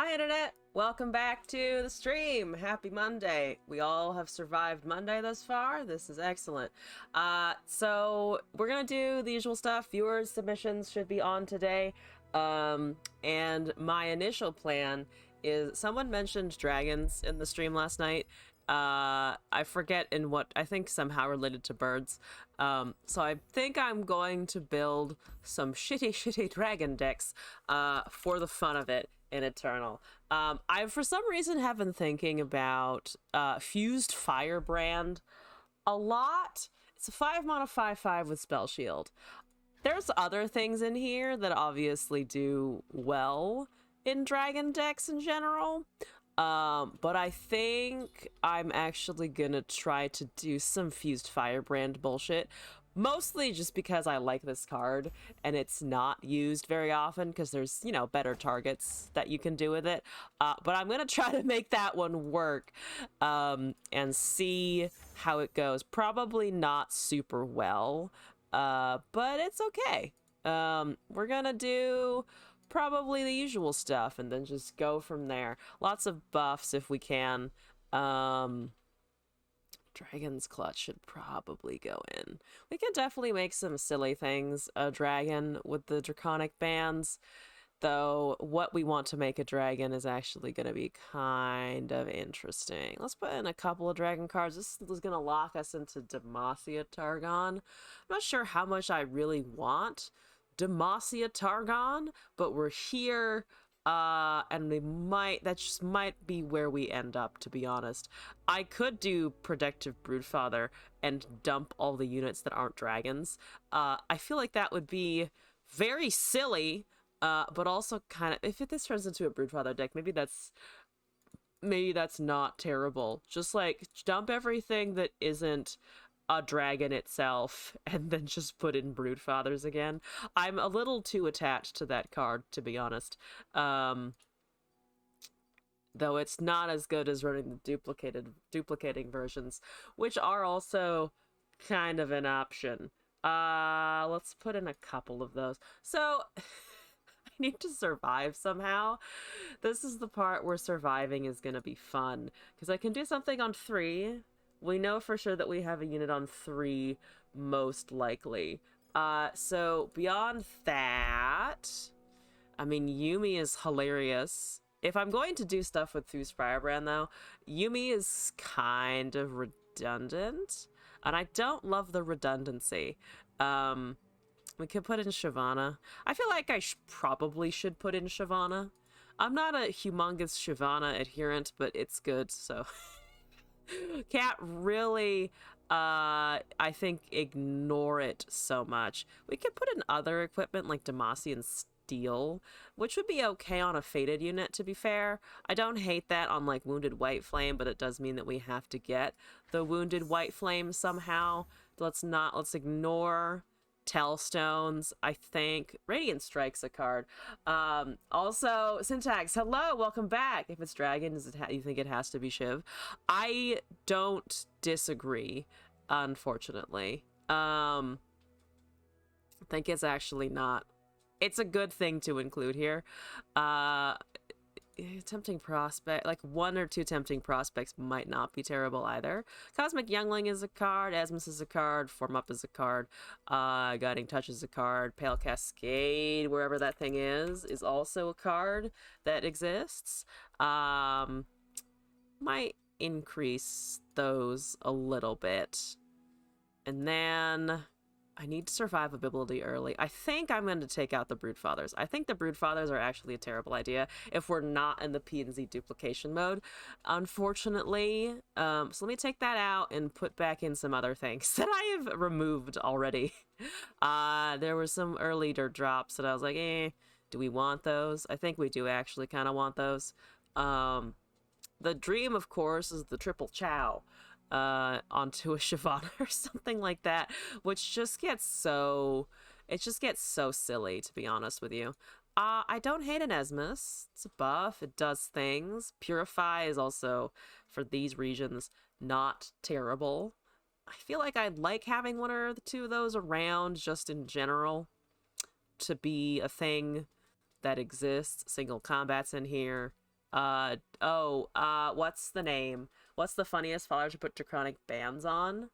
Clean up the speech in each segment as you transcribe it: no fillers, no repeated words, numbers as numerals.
Hi Internet! Welcome back to the stream! Happy Monday! We all have survived Monday thus far. This is excellent. So we're gonna do the usual stuff. Viewers' submissions should be on today. And my initial plan is someone mentioned dragons in the stream last night. I forget in what, I think somehow related to birds. So I think I'm going to build some shitty dragon decks for the fun of it in Eternal. I for some reason have been thinking about Fused Firebrand a lot. It's a 5-mana 5/5 with Spell Shield. There's other things in here that obviously do well in dragon decks in general. But I think I'm actually gonna try to do some Fused Firebrand bullshit. Mostly just because I like this card and it's not used very often because there's, you know, better targets that you can do with it. But I'm gonna try to make that one work and see how it goes. Probably not super well, but it's okay. We're gonna do probably the usual stuff and then just go from there. Lots of buffs if we can. Dragon's Clutch should probably go in. We can definitely make some silly things a dragon with the draconic bands, though what we want to make a dragon is actually going to be kind of interesting. Let's put in a couple of dragon cards. This is going to lock us into Demacia Targon. I'm not sure how much I really want Demacia Targon, but we're here. And that just might be where we end up, to be honest. I could do Protective Broodfather and dump all the units that aren't dragons. I feel like that would be very silly, but also kind of, if this turns into a Broodfather deck, maybe that's not terrible. Just like dump everything that isn't a dragon itself and then just put in Broodfathers again. I'm a little too attached to that card, to be honest. Though it's not as good as running the duplicating versions, which are also kind of an option. Let's put in a couple of those. So I need to survive somehow. This is the part where surviving is going to be fun because I can do something on 3. We know for sure that we have a unit on 3, most likely. So beyond that, I mean, Yuumi is hilarious. If I'm going to do stuff with Fused Firebrand, though, Yuumi is kind of redundant, and I don't love the redundancy. We could put in Shyvana. I feel like I probably should put in Shyvana. I'm not a humongous Shyvana adherent, but it's good, so... Can't really, I think, ignore it so much. We could put in other equipment like Demacian Steel, which would be okay on a Fated unit, to be fair. I don't hate that on, like, Wounded White Flame, but it does mean that we have to get the Wounded White Flame somehow. Let's ignore Tellstones. I think Radiant Strike's a card. Also, Syntax, hello, welcome back. If it's dragon, you think it has to be Shiv? I don't disagree, unfortunately. I think it's actually not. It's a good thing to include here. Tempting Prospect, like 1 or 2 Tempting Prospects might not be terrible either. Cosmic Youngling is a card, Asmus is a card, Form Up is a card, Guiding Touch is a card, Pale Cascade, wherever that thing is also a card that exists. Might increase those a little bit. And then I need survivability early. I think I'm going to take out the Broodfathers. I think the Broodfathers are actually a terrible idea if we're not in the P and Z duplication mode, unfortunately. So let me take that out and put back in some other things that I have removed already. There were some early dirt drops that I was like, do we want those? I think we do actually kind of want those. The dream, of course, is the triple chow onto a Shyvana or something like that, which just gets so silly, to be honest with you. I don't hate an Asmus. It's a buff, it does things. Purify is also, for these regions, not terrible. I feel like I'd like having 1 or 2 of those around just in general to be a thing that exists. Single combat's in here. What's the name? What's the funniest fodder to put draconic bands on?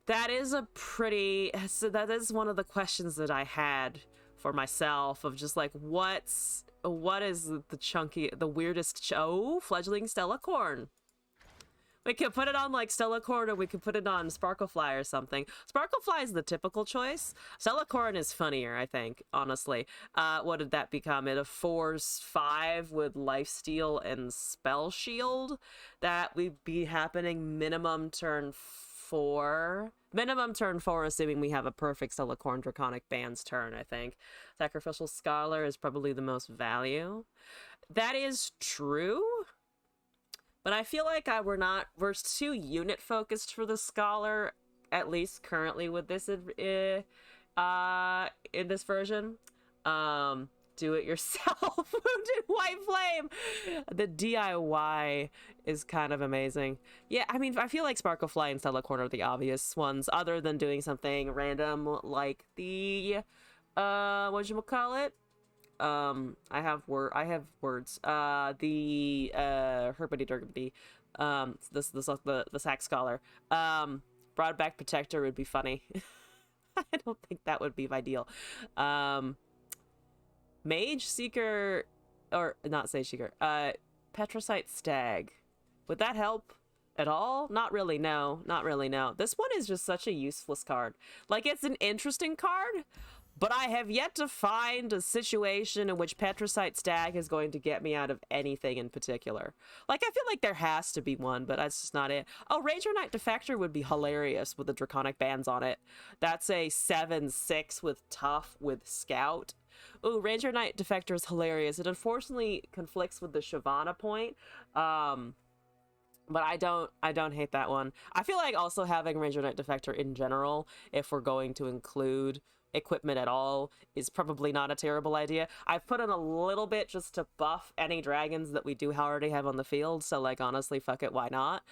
That is a pretty... So that is one of the questions that I had for myself of just like, what is the weirdest... Oh, fledgling Stella Corn. We could put it on like Stella Corn, or we could put it on Sparklefly or something. Sparklefly is the typical choice. Stella Corn is funnier, I think, honestly. What did that become? It a 4/5 with Lifesteal and Spell Shield. That would be happening minimum turn 4. Minimum turn 4, assuming we have a perfect Stella Corn Draconic Bands turn, I think. Sacrificial Scholar is probably the most value. That is true. But I feel like we're too unit focused for the Scholar, at least currently with this in this version. Do it yourself. Wounded White Flame. The DIY is kind of amazing. Yeah, I mean, I feel like Sparklefly and Stella Corn are the obvious ones, other than doing something random like the whatchamacallit? I have words. The Herpity Durgity. The Sack Scholar. Broadback Protector would be funny. I don't think that would be ideal. Mage Seeker, or not Sage Seeker. Petricite Stag. Would that help at all? Not really. No, not really. No. This one is just such a useless card. Like, it's an interesting card, but I have yet to find a situation in which Petricite Stag is going to get me out of anything in particular. Like, I feel like there has to be one, but that's just not it. Oh, Ranger Knight Defector would be hilarious with the Draconic Bands on it. That's a 7/6 with Tough with Scout. Ooh, Ranger Knight Defector is hilarious. It unfortunately conflicts with the Shyvana point. But I don't hate that one. I feel like also having Ranger Knight Defector in general, if we're going to include equipment at all, is probably not a terrible idea. I've put in a little bit just to buff any dragons that we do already have on the field, so like honestly, fuck it, why not?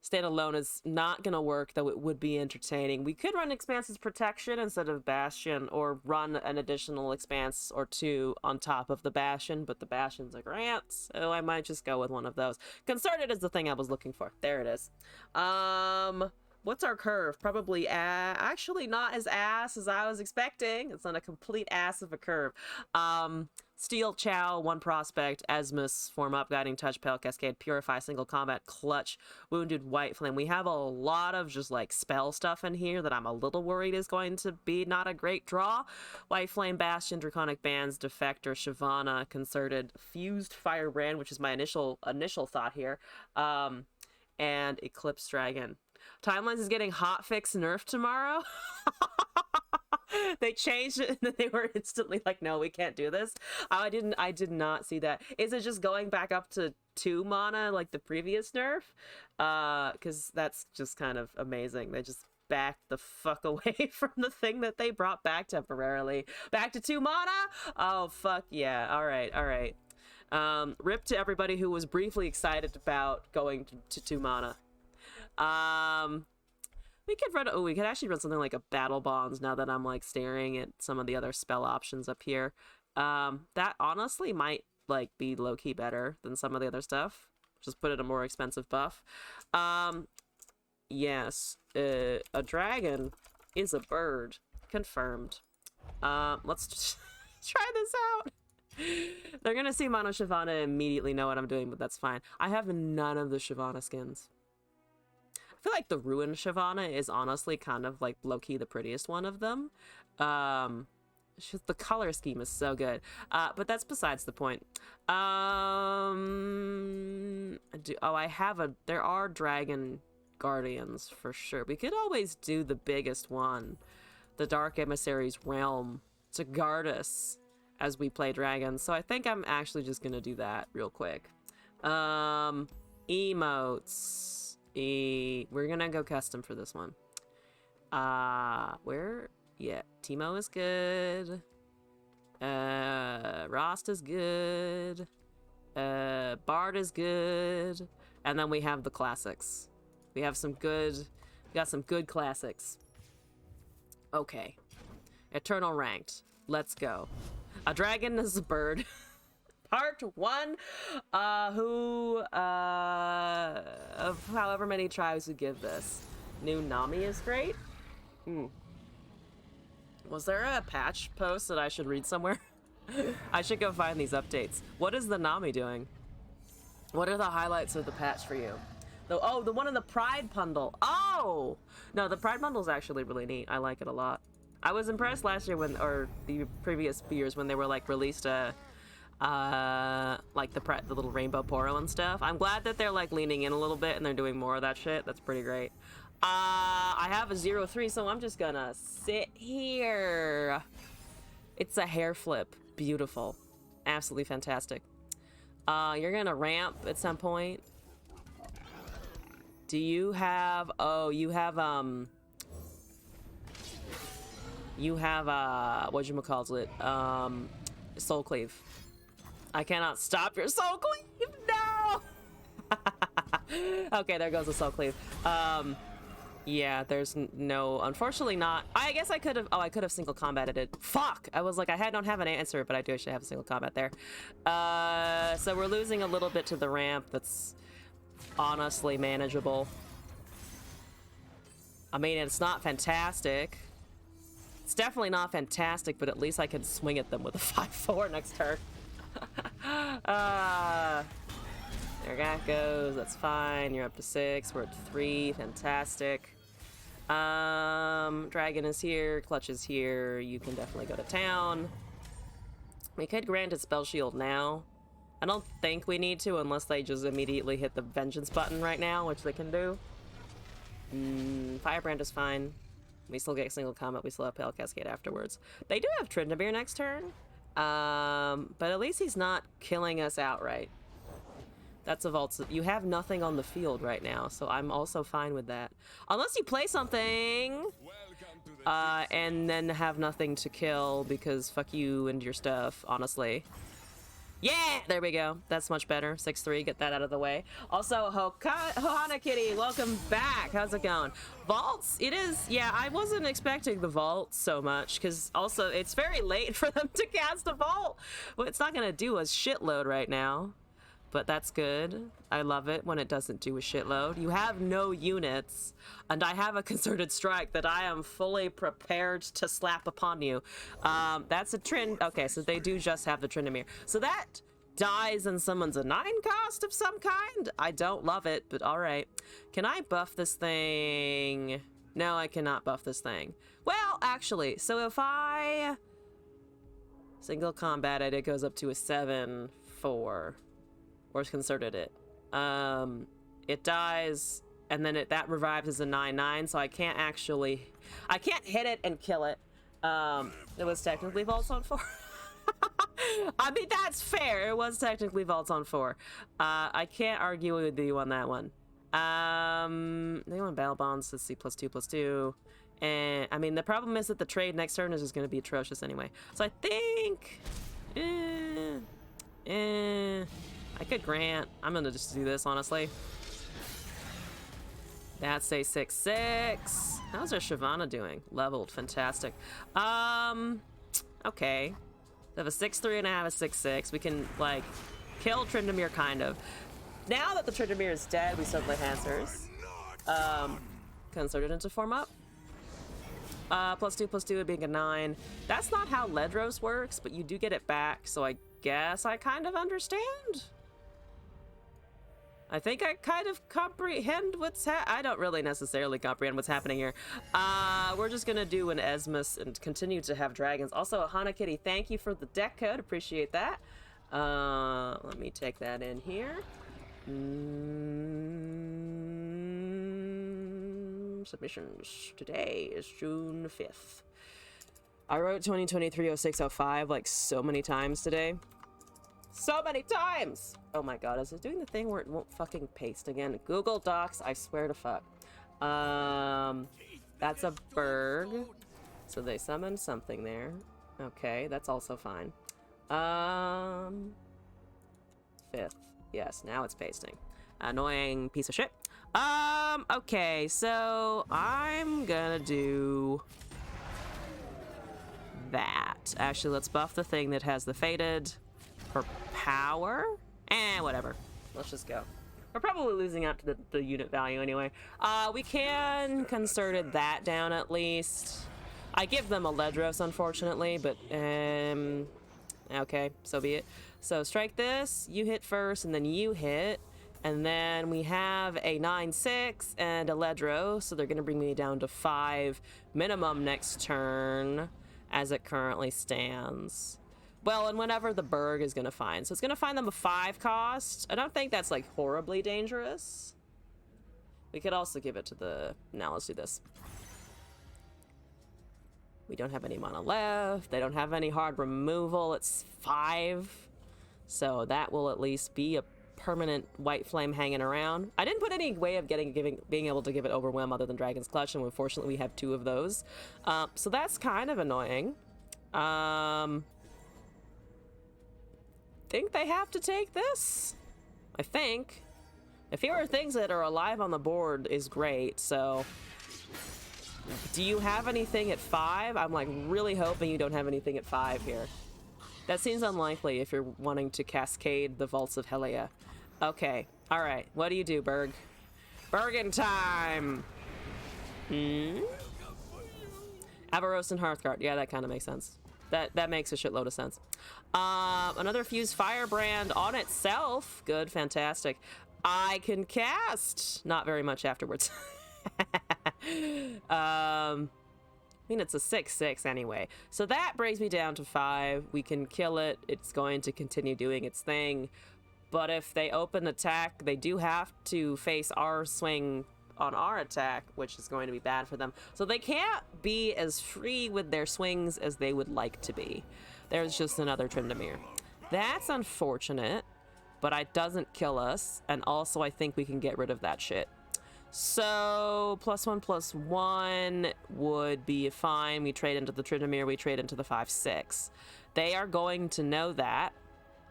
Standalone is not gonna work, though it would be entertaining. We could run Expanse's Protection instead of Bastion, or run an additional Expanse or two on top of the Bastion, but the Bastion's a grant, so I might just go with one of those. Concerted is the thing I was looking for. There it is. What's our curve? Probably actually not as ass as I was expecting. It's not a complete ass of a curve. Steel, Chow, 1 Prospect, Esmus, Form Up, Guiding Touch, Pale Cascade, Purify, Single Combat, Clutch, Wounded White Flame. We have a lot of just like spell stuff in here that I'm a little worried is going to be not a great draw. White Flame, Bastion, Draconic Bands, Defector, Shyvana, Concerted, Fused Firebrand, which is my initial thought here, and Eclipse Dragon. Timelines is getting hotfix nerfed tomorrow. They changed it and then they were instantly like, no, we can't do this. I did not see that. Is it just going back up to 2 mana like the previous nerf? Because that's just kind of amazing. They just backed the fuck away from the thing that they brought back temporarily. Back to 2 mana? Oh, fuck yeah. All right. Rip to everybody who was briefly excited about going to 2 mana. We could actually run something like a Battle Bonds now that I'm like staring at some of the other spell options up here. That honestly might like be low-key better than some of the other stuff. Just put it a more expensive buff. Yes, a dragon is a bird. Confirmed. Let's just try this out. They're gonna see Mono Shyvana and immediately know what I'm doing, but that's fine. I have none of the Shyvana skins. I feel like the Ruined Shyvana is honestly kind of like low-key the prettiest one of them. The color scheme is so good. But that's besides the point. There are Dragon Guardians for sure. We could always do the biggest one, the Dark Emissary's Realm, to guard us as we play dragons. So I think I'm actually just gonna do that real quick. Emotes. We're gonna go custom for this one. Yeah, Teemo is good. Rost is good. Bard is good. And then we have the classics. We got some good classics. Okay. Eternal ranked. Let's go. A dragon is a bird. part 1. Who of however many tries would give this? New Nami is great. Was there a patch post that I should read somewhere? I should go find these updates. What is the Nami doing? What are the highlights of the patch for you? Oh, the one in the Pride bundle. Oh! No, the Pride bundle is actually really neat. I like it a lot. I was impressed last year or the previous years when they were like released like the little rainbow portal and stuff. I'm glad that they're like leaning in a little bit and they're doing more of that shit. That's pretty great. I have a 0-3, so I'm just gonna sit here. It's a hair flip. Beautiful. Absolutely fantastic. You're gonna ramp at some point. Do you have... Oh, you have, whatchamacallit? Soul Cleave. I cannot stop your Soul Cleave! No! Okay, there goes the Soul Cleave. Yeah, there's no... Unfortunately not... I guess I could have... Oh, I could have single combated it. Fuck! I was like, don't have an answer, but I do actually have a single combat there. So we're losing a little bit to the ramp. That's honestly manageable. I mean, it's not fantastic. It's definitely not fantastic, but at least I can swing at them with a 5-4 next turn. There that goes. That's fine. You're up to 6. We're at 3. Fantastic. Dragon is here. Clutch is here. You can definitely go to town. We could grant a spell shield now. I don't think we need to unless they just immediately hit the vengeance button right now, which they can do. Firebrand is fine. We still get single combat. We still have Pale Cascade afterwards. They do have Tryndamere next turn. But at least he's not killing us outright. That's a vault. You have nothing on the field right now, so I'm also fine with that. Unless you play something, and then have nothing to kill because fuck you and your stuff, honestly. Yeah, there we go. That's much better. 6-3, get that out of the way. Also, Hohana Kitty, welcome back. How's it going? Vaults, it is, yeah, I wasn't expecting the vault so much, because also, it's very late for them to cast a vault. Well, it's not gonna do a shitload right now, but that's good. I love it when it doesn't do a shitload. You have no units, and I have a concerted strike that I am fully prepared to slap upon you. That's a trend. Okay, so they do just have the Tryndamere. So that dies and summons a 9 cost of some kind. I don't love it, but all right. Can I buff this thing? No, I cannot buff this thing. Well, actually, so if I single combat it, it goes up to a 7-4. Or concerted it. It dies, and then that revives as a 9-9, so I can't hit it and kill it. It was technically Vaults on 4. I mean, that's fair. It was technically Vaults on 4. I can't argue with you on that one. They want Battle Bonds. Let's see, +2/+2. And, I mean, the problem is that the trade next turn is just going to be atrocious anyway. So I think... I could grant. I'm gonna just do this, honestly. That's a 6-6. How's our Shyvana doing? Leveled. Fantastic. Okay. I have a 6-3 and I have a 6-6. We can, like, kill Tryndamere, kind of. Now that the Tryndamere is dead, we suddenly answers. Consort it into form up. +2/+2 being a 9. That's not how Ledros works, but you do get it back, so I guess I kind of understand. I think I kind of comprehend what's I don't really necessarily comprehend what's happening here. We're just gonna do an Esmus and continue to have dragons. Also, Hana Kitty, thank you for the deck code. Appreciate that. Let me take that in here. Submissions. Today is June 5th. I wrote 2023-06-05 like so many times today. So many times! Oh my god, is it doing the thing where it won't fucking paste again? Google Docs, I swear to fuck. That's a Berg. So they summoned something there. Okay, that's also fine. 5th. Yes, now it's pasting. Annoying piece of shit. Okay, so I'm gonna do that. Actually, let's buff the thing that has the faded. per power. Whatever. Let's just go. We're probably losing out to the unit value anyway. We can concerted that down at least. I give them a Ledros, unfortunately, but okay, so be it. So strike this, you hit first, and then you hit. And then we have a 9/6 and a Ledro, so they're going to bring me down to 5 minimum next turn as it currently stands. Well, and whenever the Berg is going to find. So it's going to find them a 5 cost. I don't think that's, like, horribly dangerous. We could also give it to the... Now let's do this. We don't have any mana left. They don't have any hard removal. It's 5. So that will at least be a permanent white flame hanging around. I didn't put any way of being able to give it Overwhelm other than Dragon's Clutch, and unfortunately we have 2 of those. So that's kind of annoying. Think they have to take this? I think. If fewer things that are alive on the board is great, so... Do you have anything at 5? I'm like really hoping you don't have anything at 5 here. That seems unlikely if you're wanting to cascade the Vaults of Helia. Okay, alright. What do you do, Berg? Bergen time! Avaros and Hearthguard. Yeah, that kind of makes sense. That makes a shitload of sense. Another Fused Firebrand on itself. Good, fantastic. I can cast! Not very much afterwards. I mean, it's a 6/6 anyway. So that brings me down to 5. We can kill it. It's going to continue doing its thing. But if they open attack, they do have to face our swing on our attack, which is going to be bad for them. So they can't be as free with their swings as they would like to be. There's just another Tryndamere. That's unfortunate, but it doesn't kill us. And also, I think we can get rid of that shit. So, +1/+1 would be fine. We trade into the Tryndamere, we trade into the 5/6. They are going to know that,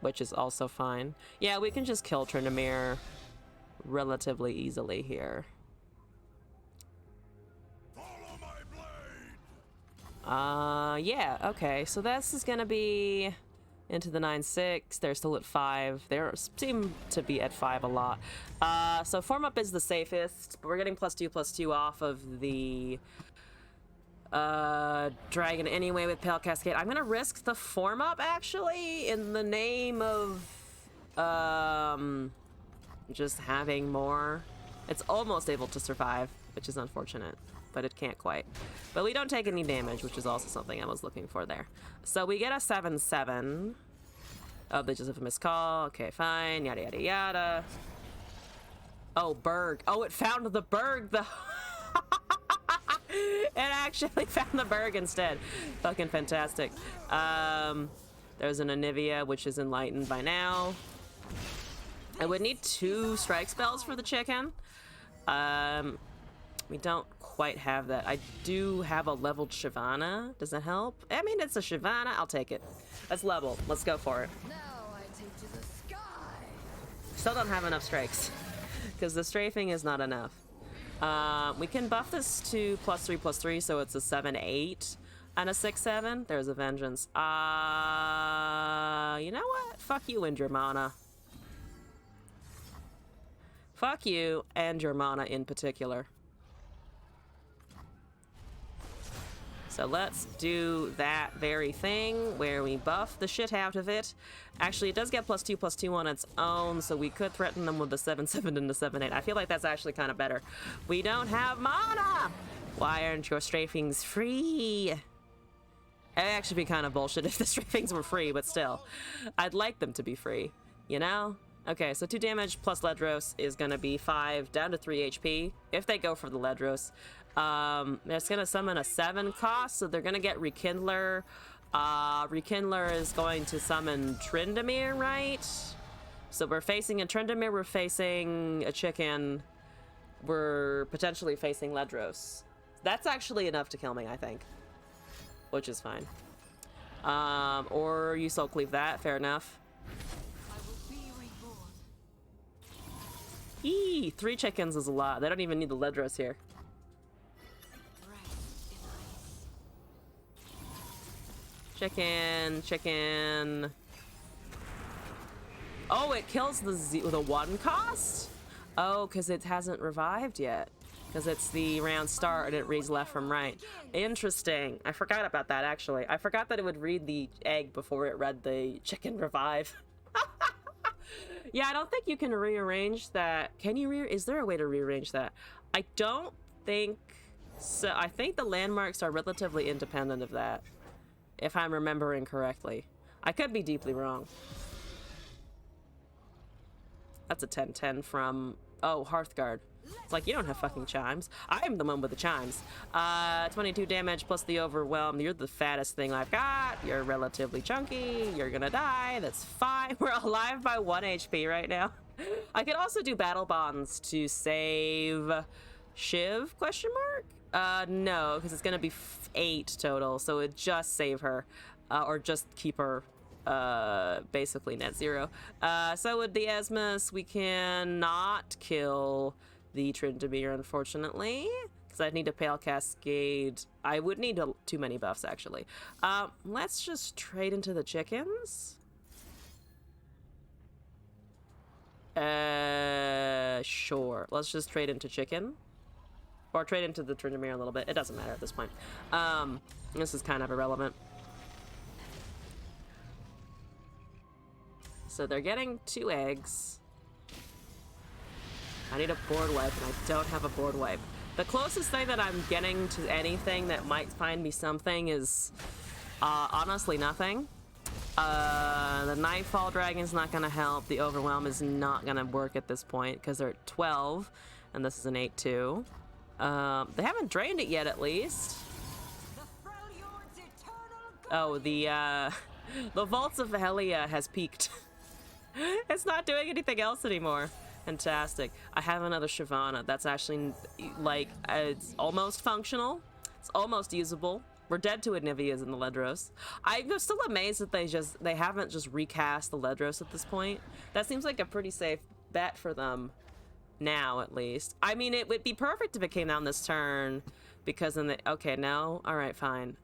which is also fine. Yeah, we can just kill Tryndamere relatively easily here. Follow my blade. Yeah, okay. So this is gonna be into the 9/6. They're still at 5. They seem to be at 5 a lot. So form up is the safest, but we're getting +2/+2 off of the dragon anyway with Pale Cascade. I'm gonna risk the form up actually in the name of just having more. It's almost able to survive, which is unfortunate, but it can't quite. But we don't take any damage, which is also something I was looking for there. So we get a 7/7. Oh, they just have a missed call. Okay, fine. Yada yada yada. Oh, Berg. Oh, it found the Berg though. It actually found the Berg instead. Fucking fantastic. There's an Anivia, which is enlightened by now. I would need 2 strike spells for the chicken. We don't quite have that. I do have a leveled Shyvana. Does that help? I mean, it's a Shyvana. I'll take it. That's level. Let's go for it. Now I take to the sky. Still don't have enough strikes because the strafing is not enough. We can buff this to +3/+3, so it's a 7/8 and a 6/7. There's a vengeance. You know what? Fuck you and your mana. Fuck you and your mana in particular. So let's do that very thing where we buff the shit out of it. Actually, it does get +2/+2 on its own, so we could threaten them with the 7/7 and the 7/8. I feel like that's actually kind of better. We don't have mana! Why aren't your strafings free? It'd actually be kind of bullshit if the strafings were free, but still. I'd like them to be free, you know? Okay, so 2 damage plus Ledros is going to be 5 down to 3 HP if they go for the Ledros. It's going to summon a 7 cost, so they're going to get Rekindler. Rekindler is going to summon Tryndamere, right? So we're facing a Tryndamere, we're facing a chicken, we're potentially facing Ledros. That's actually enough to kill me, I think, which is fine. Or you soul cleave that, fair enough. Eee, 3 chickens is a lot. They don't even need the Ledros here. Chicken, chicken. Oh, it kills the 1 cost? Oh, because it hasn't revived yet. Because it's the round start and it reads left from right. Interesting. I forgot about that, actually. I forgot that it would read the egg before it read the chicken revive. Yeah, I don't think you can rearrange that. Can you is there a way to rearrange that? I don't think so. I think the landmarks are relatively independent of that, if I'm remembering correctly. I could be deeply wrong. That's a 10-10 from, oh, Hearthguard. It's like, you don't have fucking chimes. I'm the one with the chimes. 22 damage plus the overwhelm. You're the fattest thing I've got. You're relatively chunky. You're gonna die. That's fine. We're alive by 1 HP right now. I could also do battle bonds to save Shiv, question mark? No, because it's gonna be 8 total, so it'd just save her. Or just keep her basically net 0. So with the Esmus, we cannot kill the Tryndamere, unfortunately, because I'd need a Pale Cascade. I would need too many buffs, actually. Let's just trade into the chickens. Sure. Let's just trade into chicken. Or trade into the Tryndamere a little bit. It doesn't matter at this point. This is kind of irrelevant. So they're getting 2 eggs. I need a board wipe, and I don't have a board wipe. The closest thing that I'm getting to anything that might find me something is honestly nothing. The Nightfall Dragon's not gonna help. The Overwhelm is not gonna work at this point because they're at 12, and this is an 8-2. They haven't drained it yet, at least. Oh, the Vaults of Helia has peaked. It's not doing anything else anymore. Fantastic. I have another Shyvana. That's actually, like, it's almost functional. It's almost usable. We're dead to Anivias and the Ledros. I'm still amazed that they haven't just recast the Ledros at this point. That seems like a pretty safe bet for them. Now, at least. I mean, it would be perfect if it came down this turn. Because then they... Okay, no? Alright, fine.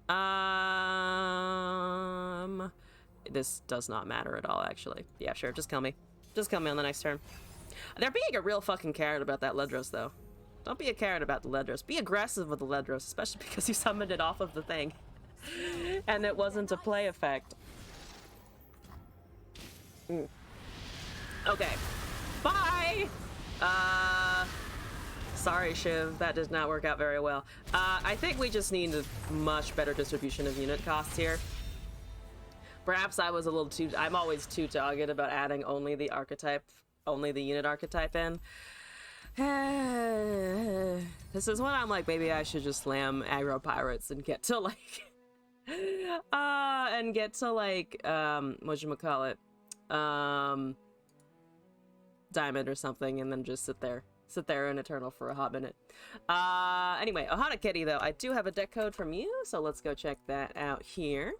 This does not matter at all, actually. Yeah, sure. Just kill me. Just kill me on the next turn. They're being a real fucking carrot about that Ledros, though. Don't be a carrot about the Ledros. Be aggressive with the Ledros, especially because you summoned it off of the thing. And it wasn't a play effect. Okay. Bye! Sorry, Shiv. That did not work out very well. I think we just need a much better distribution of unit costs here. Perhaps I was a little too... I'm always too dogged about adding only the unit archetype in. This is when I'm like, maybe I should just slam aggro pirates and get to like whatchamacallit, diamond or something, and then just sit there in Eternal for a hot minute. Anyway, Ohana Kitty, though, I do have a deck code from you, so let's go check that out here.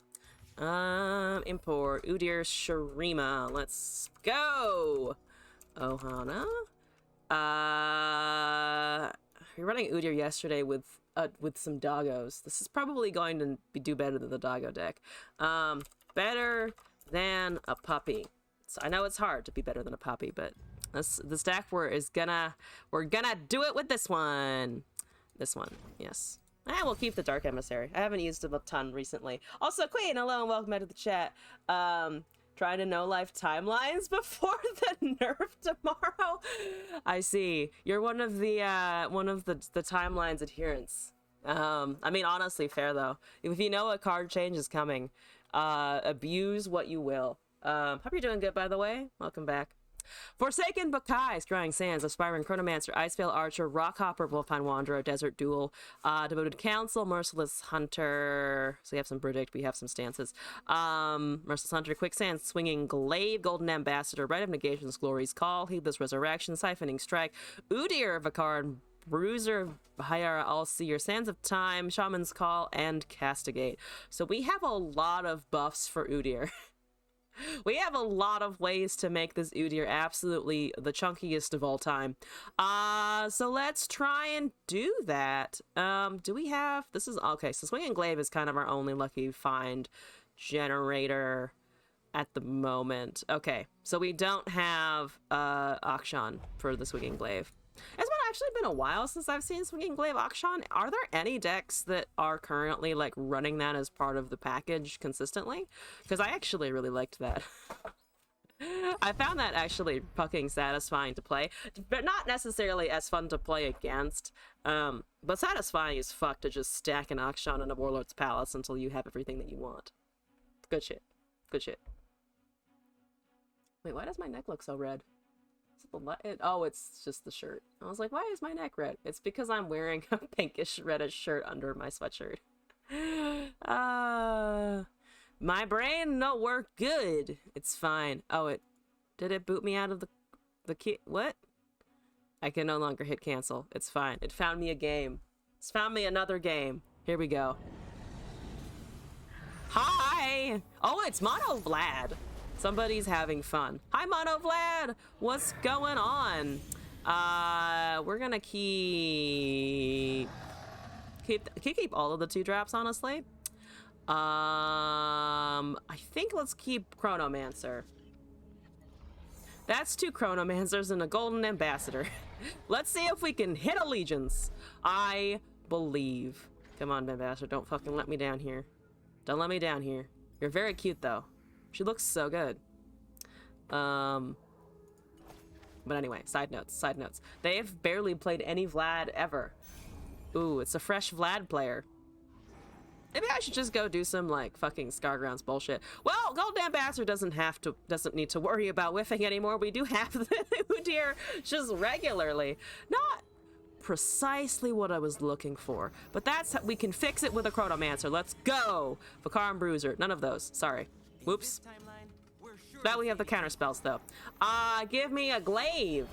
Import Udyr Shurima. Let's go. Ohana. You're running Udyr yesterday with some doggos. This is probably going to do better than the doggo deck. Better than a puppy. So I know it's hard to be better than a puppy, but this deck we're gonna do it with this one. This one, yes. And we'll keep the Dark Emissary. I haven't used it a ton recently. Also, Queen, hello and welcome back to the chat. Trying to know life timelines before the nerf tomorrow. I see. You're one of the timelines adherents. I mean, honestly, fair though. If you know a card change is coming, abuse what you will. Hope you're doing good, by the way. Welcome back. Forsaken Bakai, Scrying Sands, Aspiring Chronomancer, Icevale Archer, Rockhopper, Wolfine Wanderer, Desert Duel, Devoted Council, Merciless Hunter. So we have some Predict, we have some stances. Merciless Hunter, Quicksand, Swinging Glaive, Golden Ambassador, Rite of Negations, Glory's Call, Heedless Resurrection, Siphoning Strike, Udyr Vakard, Bruiser, Hyara All-Seer, Sands of Time, Shaman's Call, and Castigate. So we have a lot of buffs for Udyr. We have a lot of ways to make this Udyr absolutely the chunkiest of all time. So let's try and do that. Do we have... This is... Okay, so Swinging Glaive is kind of our only lucky find generator. at the moment. Okay, so we don't have Akshan for the Swinging Glaive. It's actually been a while since I've seen Swinging Glaive Akshan. Are there any decks that are currently like running that as part of the package consistently? Because I actually really liked that. I found that actually fucking satisfying to play, but not necessarily as fun to play against. But satisfying as fuck to just stack an Akshan in a Warlord's Palace until you have everything that you want. Good shit. Good shit. Wait, why does my neck look so red? Is it the light? Oh, it's just the shirt. I was like, why is my neck red? It's because I'm wearing a pinkish reddish shirt under my sweatshirt. My brain no work good. It's fine. Oh, did it boot me out of the key? What? I can no longer hit cancel. It's fine. It found me a game. It's found me another game. Here we go. Hi! Oh, it's Mono Vlad. Somebody's having fun. Hi, Mono Vlad! What's going on? We're gonna keep all of the 2-drops, honestly. I think let's keep Chronomancer. That's 2 Chronomancers and a Golden Ambassador. Let's see if we can hit Allegiance. I believe. Come on, Ambassador, don't fucking let me down here. Don't let me down here. You're very cute, though. She looks so good. But anyway, side notes. They have barely played any Vlad ever. Ooh, it's a fresh Vlad player. Maybe I should just go do some, like, fucking Scargrounds bullshit. Well, Golden Ambassador doesn't need to worry about whiffing anymore. We do have the Udyr just regularly. Not precisely what I was looking for, but we can fix it with a Chronomancer. Let's go! Vakar Bruiser. None of those. Sorry. Whoops. Now we have the counter spells, though. Give me a Glaive.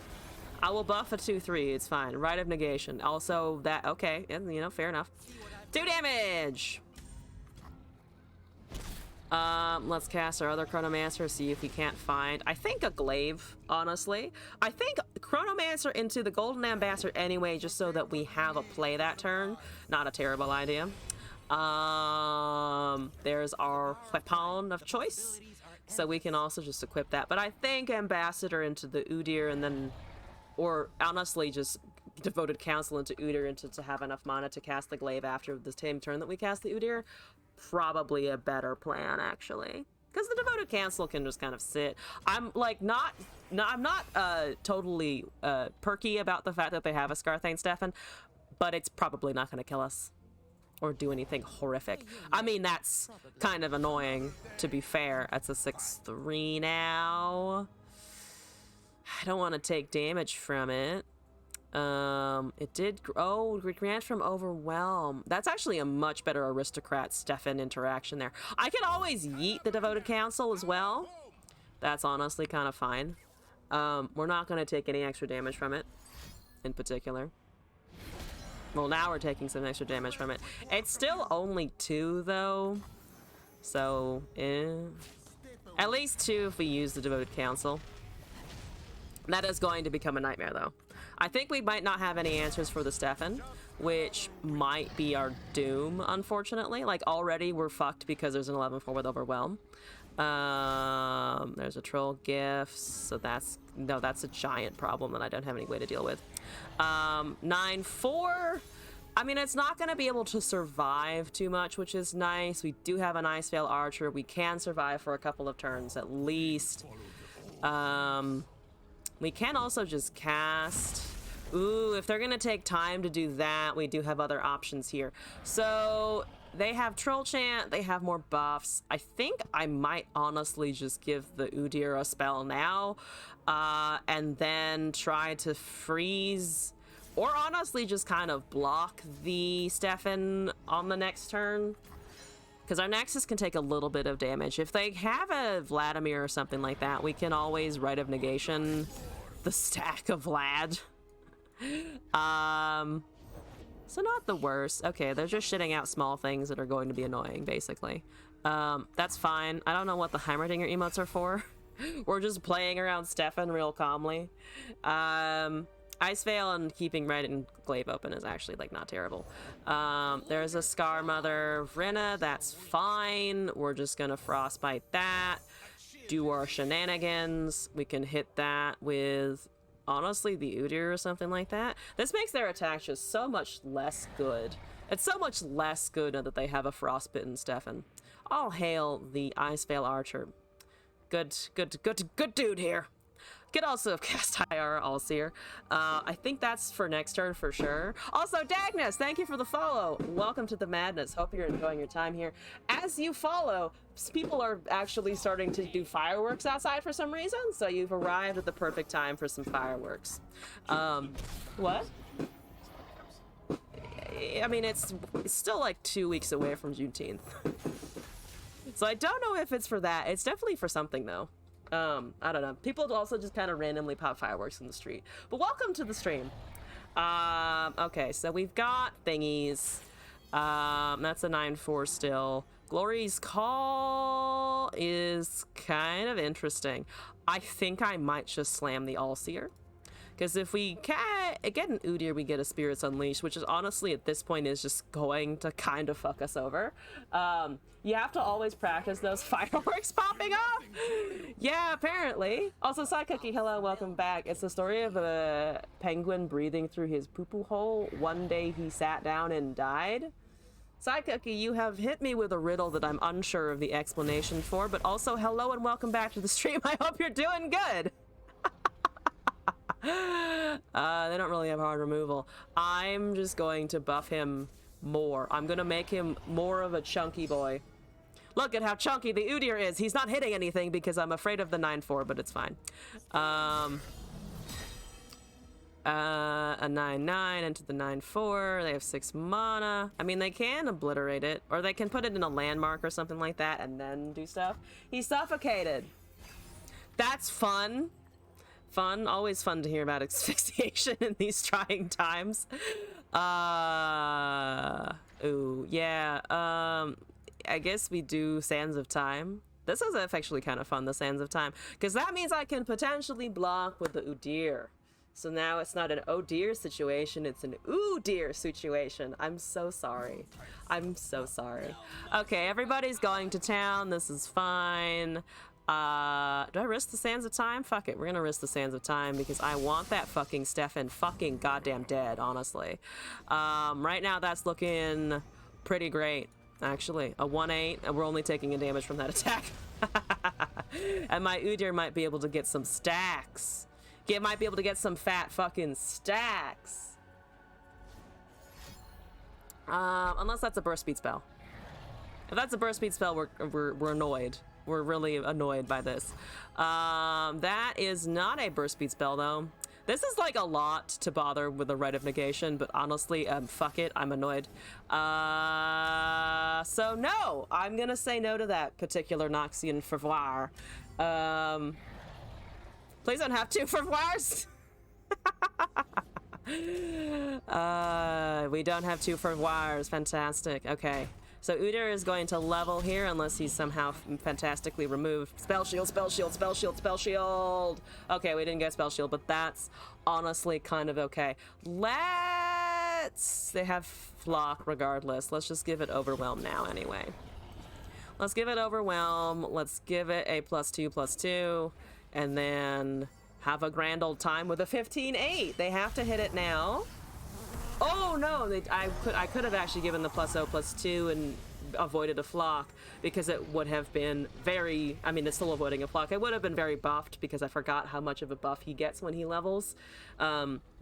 I will buff a 2/3. It's fine. Rite of Negation. Also, that... Okay. You know, fair enough. 2 damage! Let's cast our other Chronomancer, see if we can't find... I think a Glaive, honestly. I think Chronomancer into the Golden Ambassador anyway, just so that we have a play that turn. Not a terrible idea. There's our weapon of choice. So we can also just equip that. But I think Ambassador into the Udyr and then... Or honestly, just Devoted Council into Udyr to have enough mana to cast the Glaive after the same turn that we cast the Udyr. Probably a better plan, actually. Because the Devoted Council can just kind of sit. I'm like I'm not totally perky about the fact that they have a Scarthane Stefan, but it's probably not going to kill us or do anything horrific. I mean, that's kind of annoying, to be fair. That's a 6/3 now. I don't want to take damage from it. It did... Oh, grant from Overwhelm. That's actually a much better Aristocrat Stefan interaction there. I can always yeet the Devoted Council as well. That's honestly kind of fine. We're not going to take any extra damage from it, in particular. Well, now we're taking some extra damage from it. It's still only 2, though. So, at least 2 if we use the Devoted Council. That is going to become a nightmare, though. I think we might not have any answers for the Stefan, which might be our doom, unfortunately. Like, already we're fucked because there's an 11/4 with Overwhelm. There's a Troll Gifts, so that's a giant problem that I don't have any way to deal with. 9/4. I mean, it's not going to be able to survive too much, which is nice. We do have an Ice Veil Archer. We can survive for a couple of turns at least. We can also just cast... Ooh, if they're going to take time to do that, we do have other options here. So, they have Troll Chant, they have more buffs. I think I might honestly just give the Udyr a spell now, and then try to freeze, or honestly just kind of block the Stefan on the next turn. Because our Nexus can take a little bit of damage. If they have a Vladimir or something like that, we can always Rite of Negation the stack of Vlad. So not the worst. Okay, they're just shitting out small things that are going to be annoying, basically. That's fine. I don't know what the Heimerdinger emotes are for. We're just playing around Stefan real calmly. Ice Veil and keeping Red and Glaive open is actually, like, not terrible. There's a Scar Mother Vrina. That's fine. We're just gonna Frostbite that. do our shenanigans. We can hit that with, honestly, the Udyr or something like that. This makes their attack just so much less good. It's so much less good now that they have a Frostbitten Stefan. All hail the Icevale Archer. Good dude here. Could also cast IR Allseer. I think that's for next turn for sure. Also, Dagnus, thank you for the follow. Welcome to the madness. Hope you're enjoying your time here. As you follow, people are actually starting to do fireworks outside for some reason, so you've arrived at the perfect time for some fireworks. What? I mean, it's still like 2 weeks away from Juneteenth. So I don't know if it's for that. It's definitely for something, though. I don't know. People also just kind of randomly pop fireworks in the street. But welcome to the stream. Okay, so we've got thingies. That's a 9-4 still. Glory's Call is kind of interesting. I think I might just slam the Allseer. Because if we get an Udyr, we get a Spirits Unleashed, which is honestly at this point is just going to kind of fuck us over. You have to always practice those fireworks popping off. Yeah, apparently. Also, Side Cookie, hello, welcome back. It's the story of a penguin breathing through his poo-poo hole. One day he sat down and died. Side Cookie, you have hit me with a riddle that I'm unsure of the explanation for, but also hello and welcome back to the stream. I hope you're doing good. They don't really have hard removal. I'm just going to buff him more. I'm gonna make him more of a chunky boy. Look at how chunky the Udyr is. He's not hitting anything because I'm afraid of the 9-4, but it's fine. A 9-9 into the 9-4. They have 6 mana. I mean, they can obliterate it, or they can put it in a landmark or something like that and then do stuff. He's suffocated. That's fun. Fun, always fun to hear about asphyxiation in these trying times. Ooh, yeah. I guess we do Sands of Time. This is actually kind of fun, the Sands of Time, because that means I can potentially block with the Udyr. So now it's not an oh dear situation, it's an ooh dear situation. I'm so sorry. I'm so sorry. Okay, everybody's going to town. This is fine. Do I risk the Sands of Time? Fuck it, we're gonna risk the Sands of Time because I want that fucking Stefan fucking goddamn dead, honestly. Right now that's looking pretty great, actually. A 1-8, and we're only taking a damage from that attack. And my Udyr might be able to get some stacks. It might be able to get some fat fucking stacks. Unless that's a burst speed spell. If that's a burst speed spell, we're annoyed. We're really annoyed by this. That is not a burst speed spell, though. This is like a lot to bother with a Rite of Negation, but honestly, fuck it, I'm annoyed. So no, I'm gonna say no to that particular Noxian Fervoir. Please don't have 2 Fervoirs. We don't have 2 Fervoirs, fantastic, okay. So Udyr is going to level here unless he's somehow fantastically removed. Spell shield, spell shield, spell shield, spell shield. Okay, we didn't get spell shield, but that's honestly kind of okay. They have Flock regardless. Let's just give it Overwhelm now anyway. Let's give it Overwhelm. Let's give it a +2/+2. And then have a grand old time with a 15-8. They have to hit it now. Oh no, I could have actually given the +0/+2 and avoided a Flock because it would have been very, I mean, it's still avoiding a Flock. It would have been very buffed because I forgot how much of a buff he gets when he levels.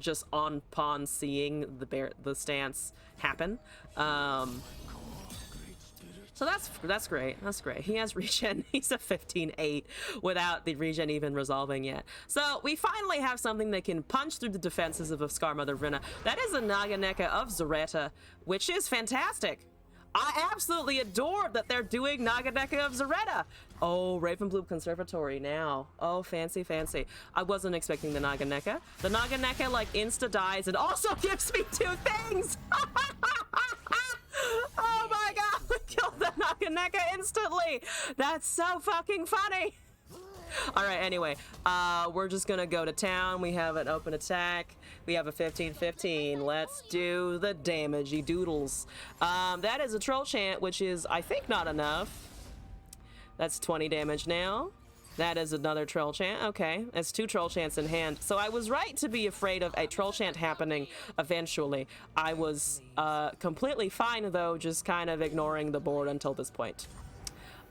Just on pawn seeing the stance happen. So that's great. That's great. He has regen. He's a 15-8 without the regen even resolving yet. So we finally have something that can punch through the defenses of Scarmother Vrina. That is a Naganeka of Zareta, which is fantastic. I absolutely adore that they're doing Naganeka of Zareta. Oh, Ravenbloom Conservatory now. Oh, fancy, fancy. I wasn't expecting the Naganeka. The Naganeka like insta dies and also gives me 2 things. Oh my god, we killed the Naganeka instantly! That's so fucking funny! Alright, anyway, we're just gonna go to town. We have an open attack. We have a 15-15. Let's do the damagey doodles. That is a Troll Chant, which is, I think, not enough. That's 20 damage now. That is another troll chant. Okay, it's 2 troll chants in hand. So I was right to be afraid of a troll chant happening eventually. I was completely fine, though, just kind of ignoring the board until this point.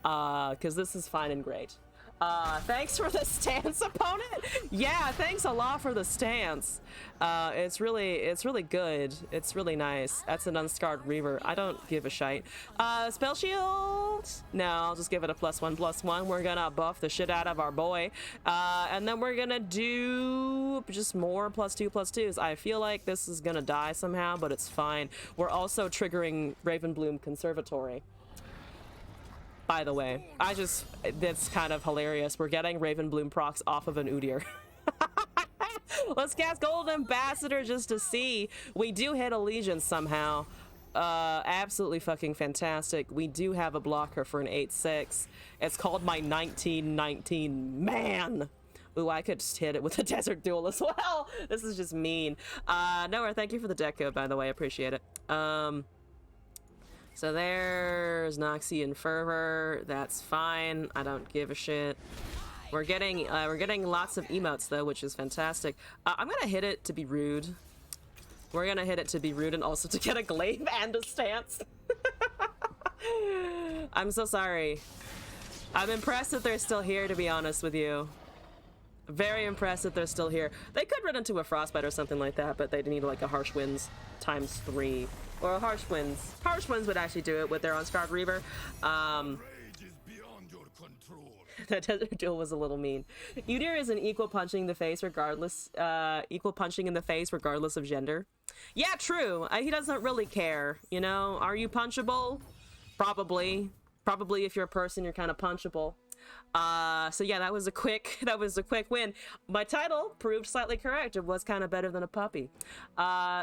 Because this is fine and great. Thanks for the stance, opponent. Yeah, thanks a lot for the stance. It's really good. It's really nice. That's an unscarred reaver. I don't give a shite. Spell shield? No, I'll just give it a +1/+1. We're gonna buff the shit out of our boy. And then we're gonna do just more +2/+2s. I feel like this is gonna die somehow, but it's fine. We're also triggering Ravenbloom Conservatory. By the way, that's kind of hilarious. We're getting Ravenbloom procs off of an Udyr. Let's cast Golden Ambassador just to see. We do hit Allegiance somehow. Absolutely fucking fantastic. We do have a blocker for an 8/6. It's called my 1919 man. Ooh, I could just hit it with a Desert Duel as well. This is just mean. Nowhere, thank you for the deck code, by the way. I appreciate it. So there's Noxian Fervor. That's fine. I don't give a shit. We're getting lots of emotes though, which is fantastic. I'm gonna hit it to be rude. We're gonna hit it to be rude and also to get a glaive and a stance. I'm so sorry. I'm impressed that they're still here, to be honest with you. Very impressed that they're still here. They could run into a frostbite or something like that, but they need like a harsh winds ×3. Or a harsh winds. Harsh winds would actually do it with their unscarred reaver. That Desert Duel was a little mean. Udyr is an equal punching in the face regardless of gender. Yeah, true. He doesn't really care, you know? Are you punchable? Probably. Probably if you're a person, you're kind of punchable. So yeah, that was a quick win. My title proved slightly correct. It was kind of better than a puppy.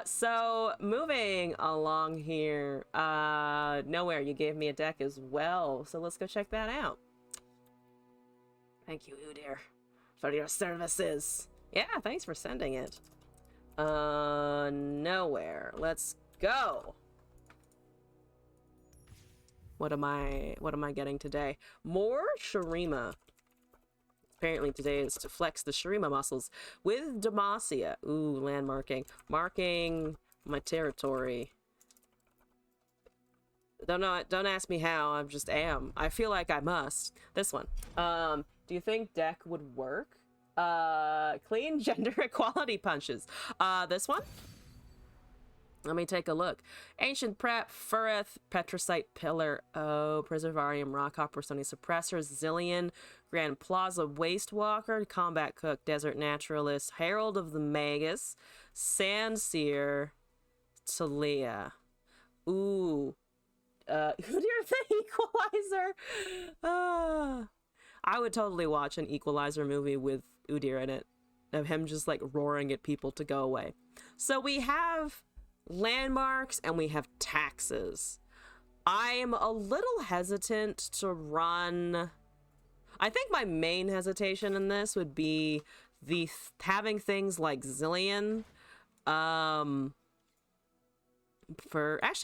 So moving along here, Nowhere, you gave me a deck as well. So let's go check that out. Thank you, Udyr, for your services. Yeah, thanks for sending it. Nowhere. Let's go. What am I getting today? More Shurima. Apparently today is to flex the Shurima muscles with Demacia. Ooh, landmarking. Marking my territory. Don't ask me how, I just am. I feel like I must. This one. Do you think deck would work? Clean gender equality punches. This one? Let me take a look. Ancient Prep, Fureth, Petrosite Pillar, Preservarium, Rockhopper, Stony Suppressor, Zillion, Grand Plaza, Waste Walker, Combat Cook, Desert Naturalist, Herald of the Magus, Sandseer, Talia. Ooh. Udyr the Equalizer. I would totally watch an Equalizer movie with Udyr in it. Of him just like roaring at people to go away. So we have landmarks and we have taxes. I'm a little hesitant to run. I think my main hesitation in this would be having things like Zillion. Actually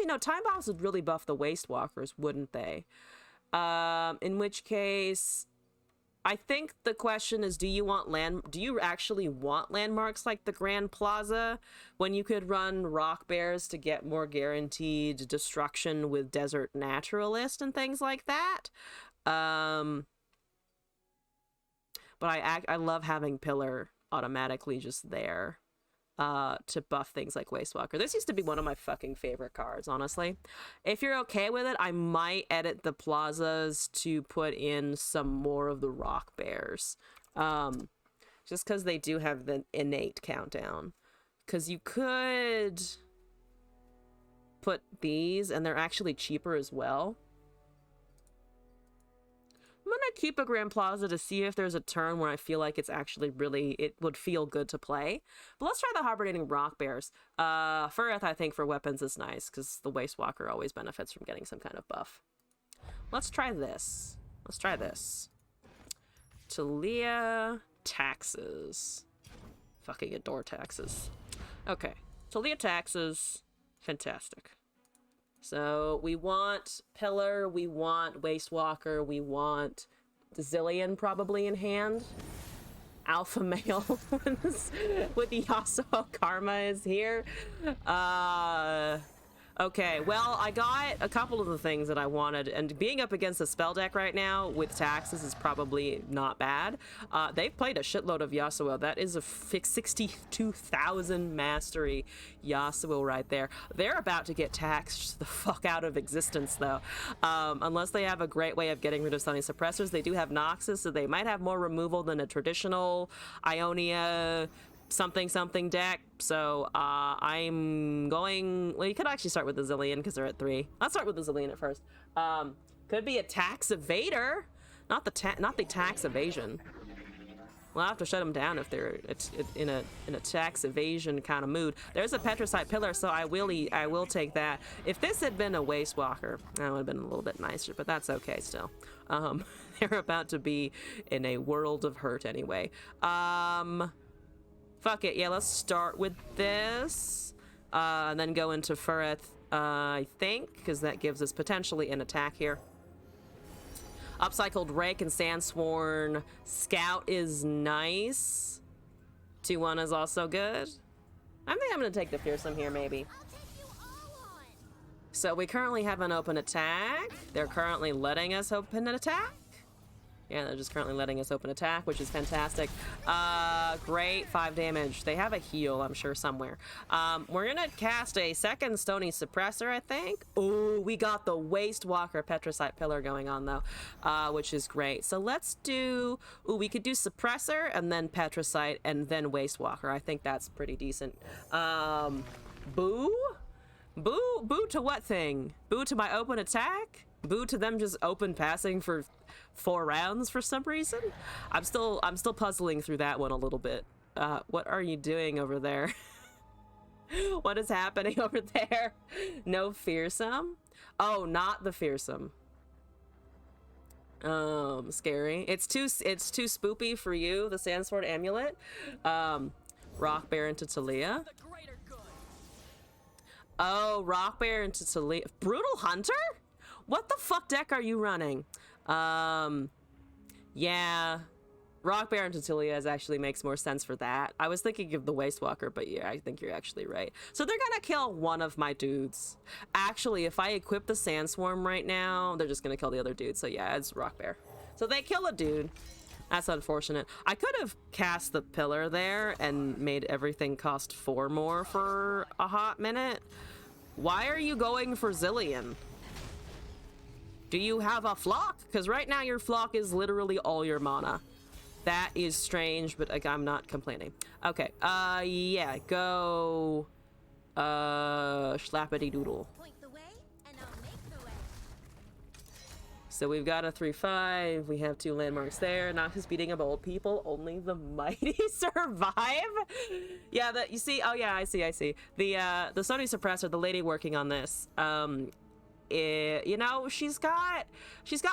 no, Time Bombs would really buff the Waste Walkers, wouldn't they? In which case I think the question is, do you actually want landmarks like the Grand Plaza when you could run Rock Bears to get more guaranteed destruction with Desert Naturalist and things like that? But I love having Pillar automatically just there to buff things like Waste Walker. This used to be one of my fucking favorite cards, honestly. If you're okay with it, I might edit the plazas to put in some more of the Rock Bears. Just because they do have the innate countdown. Because you could put these, and they're actually cheaper as well. I'm gonna keep a Grand Plaza to see if there's a turn where I feel like it's actually it would feel good to play. But let's try the Hibernating Rock Bears. Fureth, I think, for weapons is nice, because the Waste Walker always benefits from getting some kind of buff. Let's try this. Let's try this. Talia taxes. Fucking adore taxes. Okay. Talia taxes. Fantastic. So we want Pillar, we want Waste Walker, we want Zillion probably in hand. Alpha male with Yasuo Karma is here. Okay, well, I got a couple of the things that I wanted, and being up against a spell deck right now with taxes is probably not bad. They've played a shitload of Yasuo. That is a 62,000 mastery Yasuo right there. They're about to get taxed the fuck out of existence, though. Unless they have a great way of getting rid of stunning suppressors. They do have Noxus, so they might have more removal than a traditional Ionia something deck. So I'm going, well, you could actually start with the Zillion because they're at 3. Let's start with the Zillion at first. Could be a tax evader, not the tax evasion. We'll have to shut them down if they're in a tax evasion kind of mood. There's a Petricite Pillar, so I will take that. If this had been a Waste Walker, that would have been a little bit nicer, but that's okay still. They're about to be in a world of hurt anyway. Fuck it, yeah, let's start with this, and then go into Fureth, I think, because that gives us potentially an attack here. Upcycled Rake and Sandsworn Scout is nice. 2-1 is also good. I think I'm gonna take the Fearsome here, maybe. So we currently have an open attack. They're currently letting us open an attack. Yeah, they're just currently letting us open attack, which is fantastic. Great, 5 damage. They have a heal, I'm sure, somewhere. We're gonna cast a second Stony Suppressor, I think. Oh, we got the Waste Walker Petricite Pillar going on, though, which is great. So let's do... Ooh, we could do Suppressor, and then Petricite, and then Waste Walker. I think that's pretty decent. Boo? Boo to what thing? Boo to my open attack? Boo to them just open passing for 4 rounds for some reason? I'm still puzzling through that one a little bit. What are you doing over there? What is happening over there? No Fearsome? Oh, not the Fearsome. Scary. It's too spoopy for you, the Sandsword Amulet. Rock Bear into Talia. Oh, Rock Bear into Talia. Brutal Hunter? What the fuck deck are you running? Yeah. Rock Bear into Talia actually makes more sense for that. I was thinking of the Waste Walker, but yeah, I think you're actually right. So they're gonna kill one of my dudes. Actually, if I equip the Sandswarm right now, they're just gonna kill the other dude. So yeah, it's Rock Bear. So they kill a dude. That's unfortunate. I could have cast the pillar there and made everything cost 4 more for a hot minute. Why are you going for Zillion? Do you have a flock? Because right now your flock is literally all your mana. That is strange, but like, I'm not complaining. Okay, yeah, go... Schlappity Doodle. Point the way, and I'll make the way. So we've got a 3-5, we have 2 landmarks there. Not just beating up old people, only the mighty survive? Yeah, you see, oh yeah, I see. The Stony Suppressor, the lady working on this, you know, she's got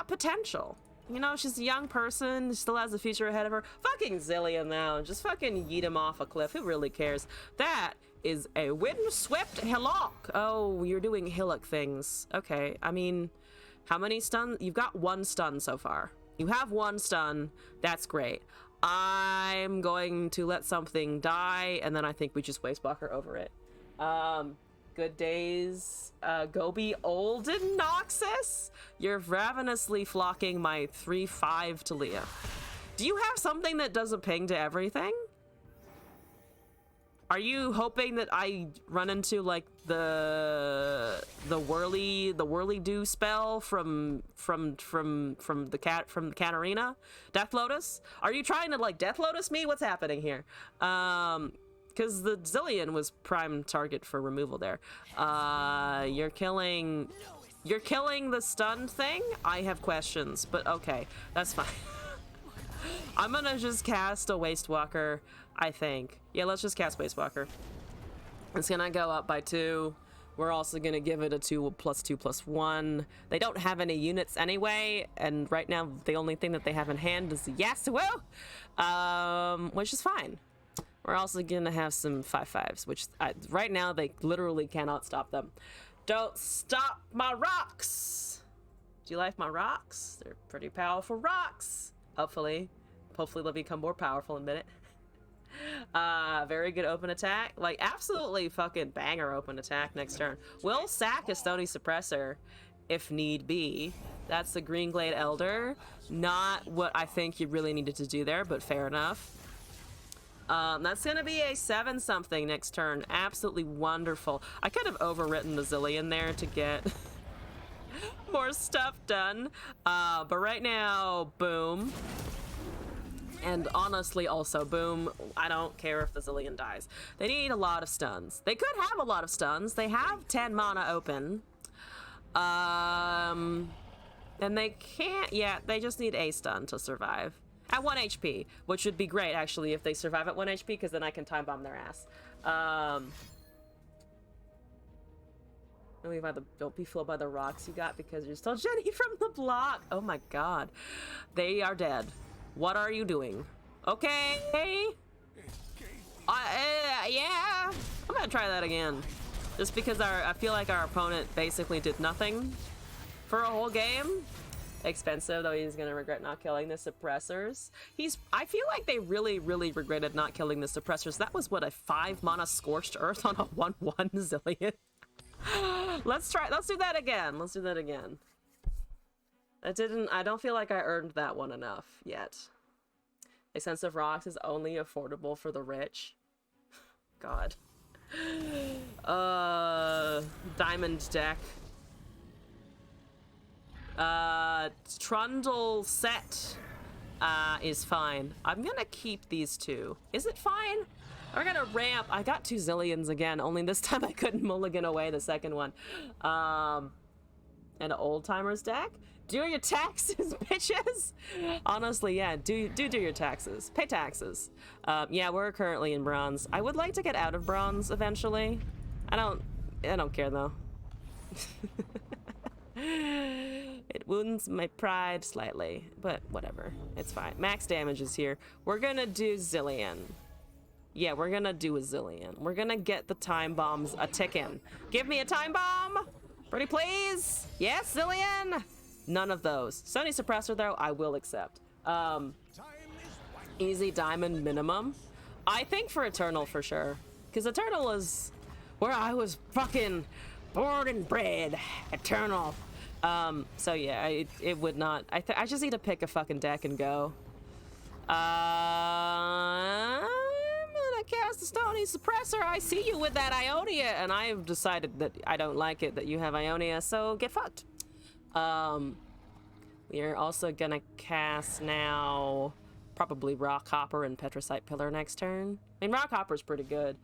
potential. You know, she's a young person, still has a future ahead of her. Fucking Zillion now, just fucking yeet him off a cliff. Who really cares? That is a windswept hillock. Oh, you're doing hillock things. Okay, I mean, how many stun? You've got 1 stun so far. You have 1 stun. That's great. I'm going to let something die, and then I think we just Waste Walker over it. Good days. Go be olden, Noxus. You're ravenously flocking my 3-5 Talia. Do you have something that does a ping to everything? Are you hoping that I run into like the whirly do spell from the Catarina? Death Lotus? Are you trying to like Death Lotus me? What's happening here? Because the Zillion was prime target for removal there. You're killing the stun thing? I have questions, but okay, that's fine. I'm gonna just cast a Waste Walker, I think. Yeah, let's just cast Waste Walker. It's gonna go up by 2. We're also gonna give it a 2+2+1. They don't have any units anyway, and right now the only thing that they have in hand is Yasuo, which is fine. We're also gonna have some 5/5s, which right now they literally cannot stop them. Don't stop my rocks! Do you like my rocks? They're pretty powerful rocks. Hopefully. Hopefully they'll become more powerful in a minute. Very good open attack. Like, absolutely fucking banger open attack next turn. Will sack a Stony Suppressor if need be. That's the Green Glade Elder. Not what I think you really needed to do there, but fair enough. That's gonna be a 7-something next turn. Absolutely wonderful. I could have overwritten the Zillion there to get more stuff done. But right now, boom. And honestly, also, boom, I don't care if the Zillion dies. They need a lot of stuns. They could have a lot of stuns. They have 10 mana open. And they can't, yeah, they just need a stun to survive. At 1 HP, which would be great, actually, if they survive at 1 HP, because then I can time bomb their ass. Don't be fooled by the rocks you got, because you're still Jenny from the block. Oh my god. They are dead. What are you doing? Okay. Yeah. I'm gonna try that again. Just because I feel like our opponent basically did nothing for a whole game. Expensive, though he's gonna regret not killing the suppressors. I feel like they really, really regretted not killing the suppressors. That was what, a 5 mana Scorched Earth on a 1/1 Zillion? Let's do that again. Let's do that again. I don't feel like I earned that one enough yet. A Sense of Rocks is only affordable for the rich. God. Diamond deck. Trundle set is fine. I'm gonna keep these two. Is it fine? We're gonna ramp. I got 2 Zillions again, only this time I couldn't mulligan away the second one. An old timers deck? Do your taxes, bitches! Honestly, yeah, do your taxes. Pay taxes. Yeah, we're currently in bronze. I would like to get out of bronze eventually. I don't care though. It wounds my pride slightly, but whatever. It's fine. Max damage is here. We're gonna do Zillion. Yeah, we're gonna do a Zillion. We're gonna get the time bombs a tickin'. Give me a time bomb! Pretty please! Yes, Zillion! None of those. Sony Suppressor, though, I will accept. Easy diamond minimum. I think for Eternal, for sure. Because Eternal is where I was fucking born and bred. Eternal. So yeah, it would not. I just need to pick a fucking deck and go. I'm gonna cast a Stony Suppressor. I see you with that Ionia, and I've decided that I don't like it that you have Ionia, so get fucked. We are also gonna cast now probably Rock Hopper and Petricite Pillar next turn. I mean, Rock Hopper's pretty good.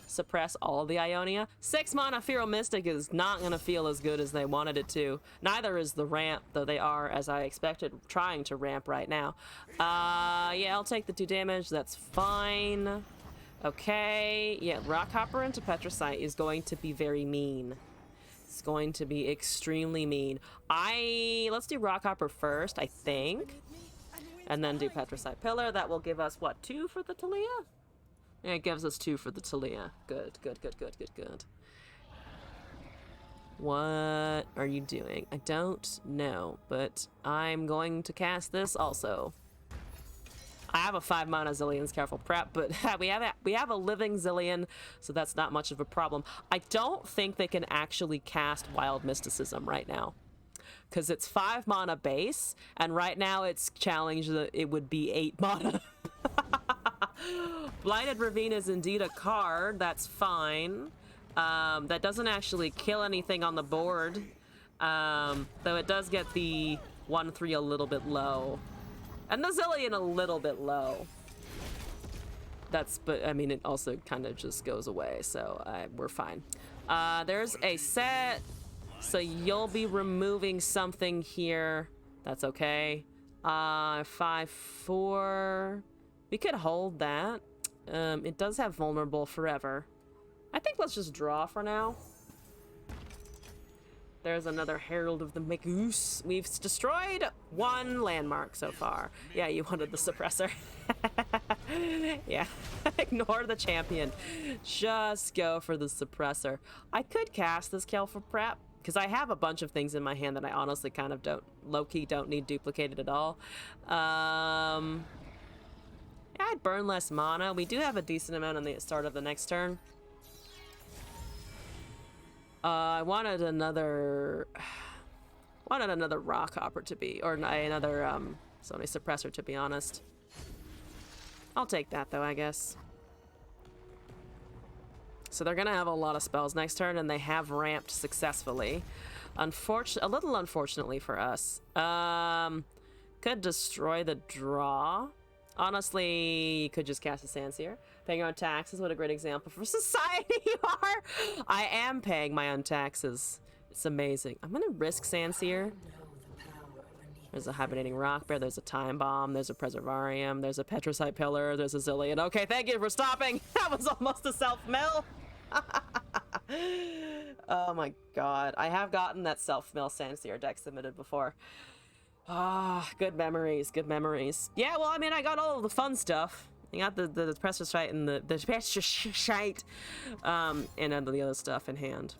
Suppress all of the Ionia. 6 mana Feral Mystic is not gonna feel as good as they wanted it to. Neither is the ramp, though they are, as I expected, trying to ramp right now. Yeah, I'll take the 2 damage. That's fine. Okay. Yeah, Rock Hopper into Petricite is going to be very mean. It's going to be extremely mean. Let's do Rock Hopper first, I think. And then do Petricite Pillar. That will give us, what, 2 for the Talia? Yeah, it gives us 2 for the Talia. Good. What are you doing? I don't know, but I'm going to cast this also. I have a 5 mana Zillion's Careful Prep, but we have a living Zillion, so that's not much of a problem. I don't think they can actually cast Wild Mysticism right now, because it's 5 mana base, and right now it's challenged that it would be 8 mana. Blighted Ravine is indeed a card. That's fine. That doesn't actually kill anything on the board, though it does get the 1/3 a little bit low. And the Zillion a little bit low. But I mean, it also kind of just goes away, so we're fine. There's a set, so you'll be removing something here. That's okay. 5/4. We could hold that. It does have vulnerable forever. I think let's just draw for now. There's another Herald of the Magus. We've destroyed 1 landmark so far. Yeah, you wanted the suppressor. Yeah, ignore the champion. Just go for the suppressor. I could cast this Careful Prep, because I have a bunch of things in my hand that I honestly kind of low-key don't need duplicated at all. Yeah, I'd burn less mana. We do have a decent amount on the start of the next turn. I wanted another rock hopper to be, or another Sony suppressor, to be honest. I'll take that though, I guess. So they're gonna have a lot of spells next turn, and they have ramped successfully. A little unfortunately for us. Could destroy the draw. Honestly, you could just cast a Sandseer. Paying your own taxes, what a great example for society you are! I am paying my own taxes. It's amazing. I'm gonna risk Sandseer. There's a hibernating rock bear, there's a time bomb, there's a preservarium, there's a petricite pillar, there's a zillion. Okay, thank you for stopping! That was almost a self-mill! Oh my god. I have gotten that self-mill Sandseer deck submitted before. Ah, good memories, good memories. Yeah, well, I mean, I got all of the fun stuff. I got the Petricite and the Petricite, and then the other stuff in hand.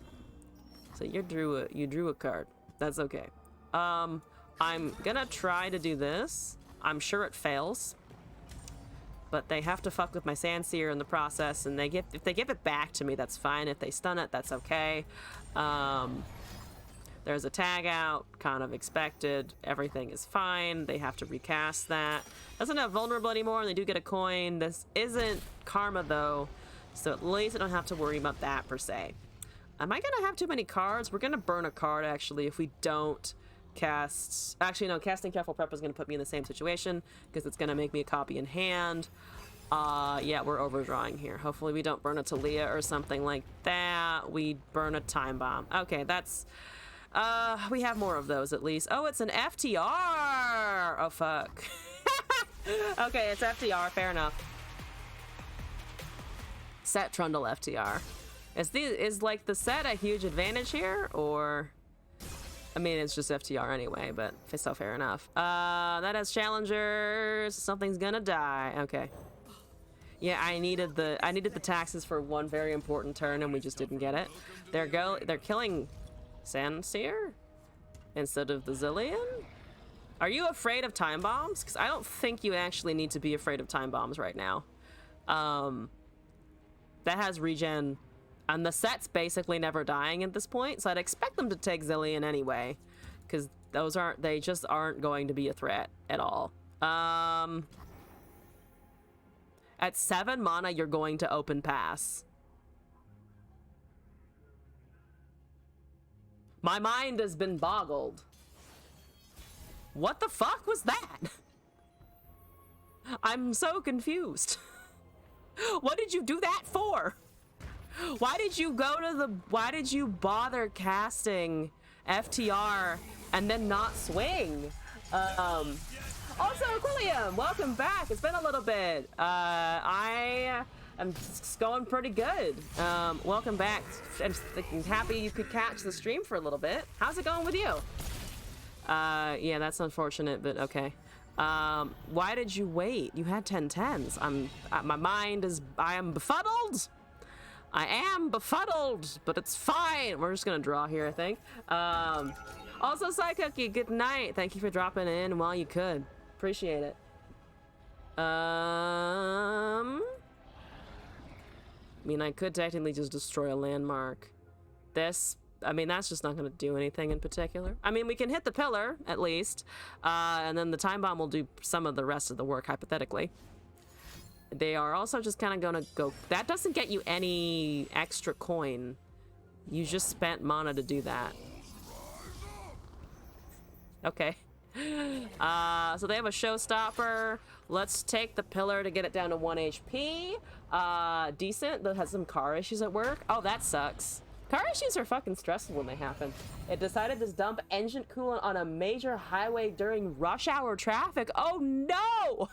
So you drew a card. That's okay. I'm gonna try to do this. I'm sure it fails. But they have to fuck with my Sandseer in the process, and if they give it back to me, that's fine. If they stun it, that's okay. There's a tag out, kind of expected. Everything is fine. They have to recast that. Doesn't have vulnerable anymore, and they do get a coin. This isn't karma though, so at least I don't have to worry about that per se. Am I gonna have too many cards? We're gonna burn a card actually if we don't cast. Actually, no, casting Careful Prep is gonna put me in the same situation because it's gonna make me a copy in hand. Yeah, we're overdrawing here. Hopefully we don't burn a Talia or something like that. We burn a Time Bomb. Okay, that's we have more of those at least. Oh, it's an FTR! Oh, fuck. Okay, it's FTR. Fair enough. Set Trundle FTR. Is like the set a huge advantage here, or? I mean, it's just FTR anyway, but so fair enough. That has challengers. Something's gonna die. Okay. Yeah, I needed the taxes for one very important turn, and we just didn't get it. They're killing Sandseer instead of the Zillion? Are you afraid of time bombs? Because I don't think you actually need to be afraid of time bombs right now. That has regen, and the set's basically never dying at this point, so I'd expect them to take Zillion anyway, because they just aren't going to be a threat at all. At 7 mana, you're going to open pass. My mind has been boggled. What the fuck was that? I'm so confused. What did you do that for? Why did you bother casting FTR and then not swing? Also, Quilliam, welcome back. It's been a little bit. I'm going pretty good. Welcome back. I'm happy you could catch the stream for a little bit. How's it going with you? Yeah, that's unfortunate, but okay. Why did you wait? You had 10/10s. My mind is, I am befuddled. I am befuddled, but it's fine. We're just gonna draw here, I think. Also, Psycookie, good night. Thank you for dropping in while you could. Appreciate it. I mean, I could technically just destroy a landmark. I mean, that's just not going to do anything in particular. I mean, we can hit the pillar, at least. And then the time bomb will do some of the rest of the work, hypothetically. They are also just kind of going to go... That doesn't get you any extra coin. You just spent mana to do that. Okay. So they have a showstopper. Let's take the pillar to get it down to 1 HP. Decent. That has some car issues at work. Oh, that sucks. Car issues are fucking stressful when they happen. It decided to dump engine coolant on a major highway during rush hour traffic. Oh no!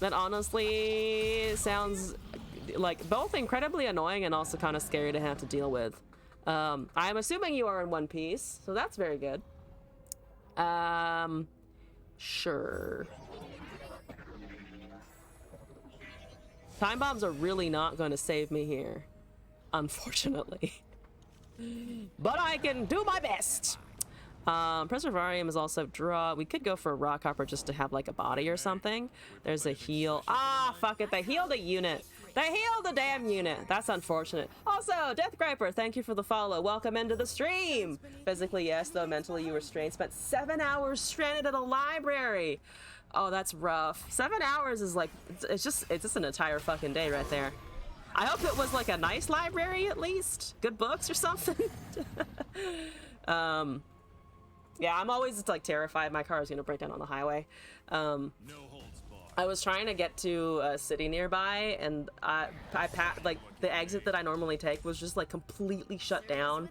That honestly sounds like both incredibly annoying and also kind of scary to have to deal with. I'm assuming you are in one piece, so that's very good. Sure. Time bombs are really not going to save me here, unfortunately. but I can do my best. Preservarium is also draw. We could go for a rock hopper just to have like a body or something. There's a heal. Ah, fuck it. They healed a unit. They healed the damn unit. That's unfortunate. Also, Death Griper, thank you for the follow. Welcome into the stream. Physically, yes, though mentally you were strained. Spent 7 hours stranded at a library. Oh, that's rough. 7 hours is like, it's just an entire fucking day right there. I hope it was like a nice library at least. Good books or something. Yeah, I'm always like terrified my car is gonna break down on the highway. I was trying to get to a city nearby, and like the exit that I normally take was just like completely shut down,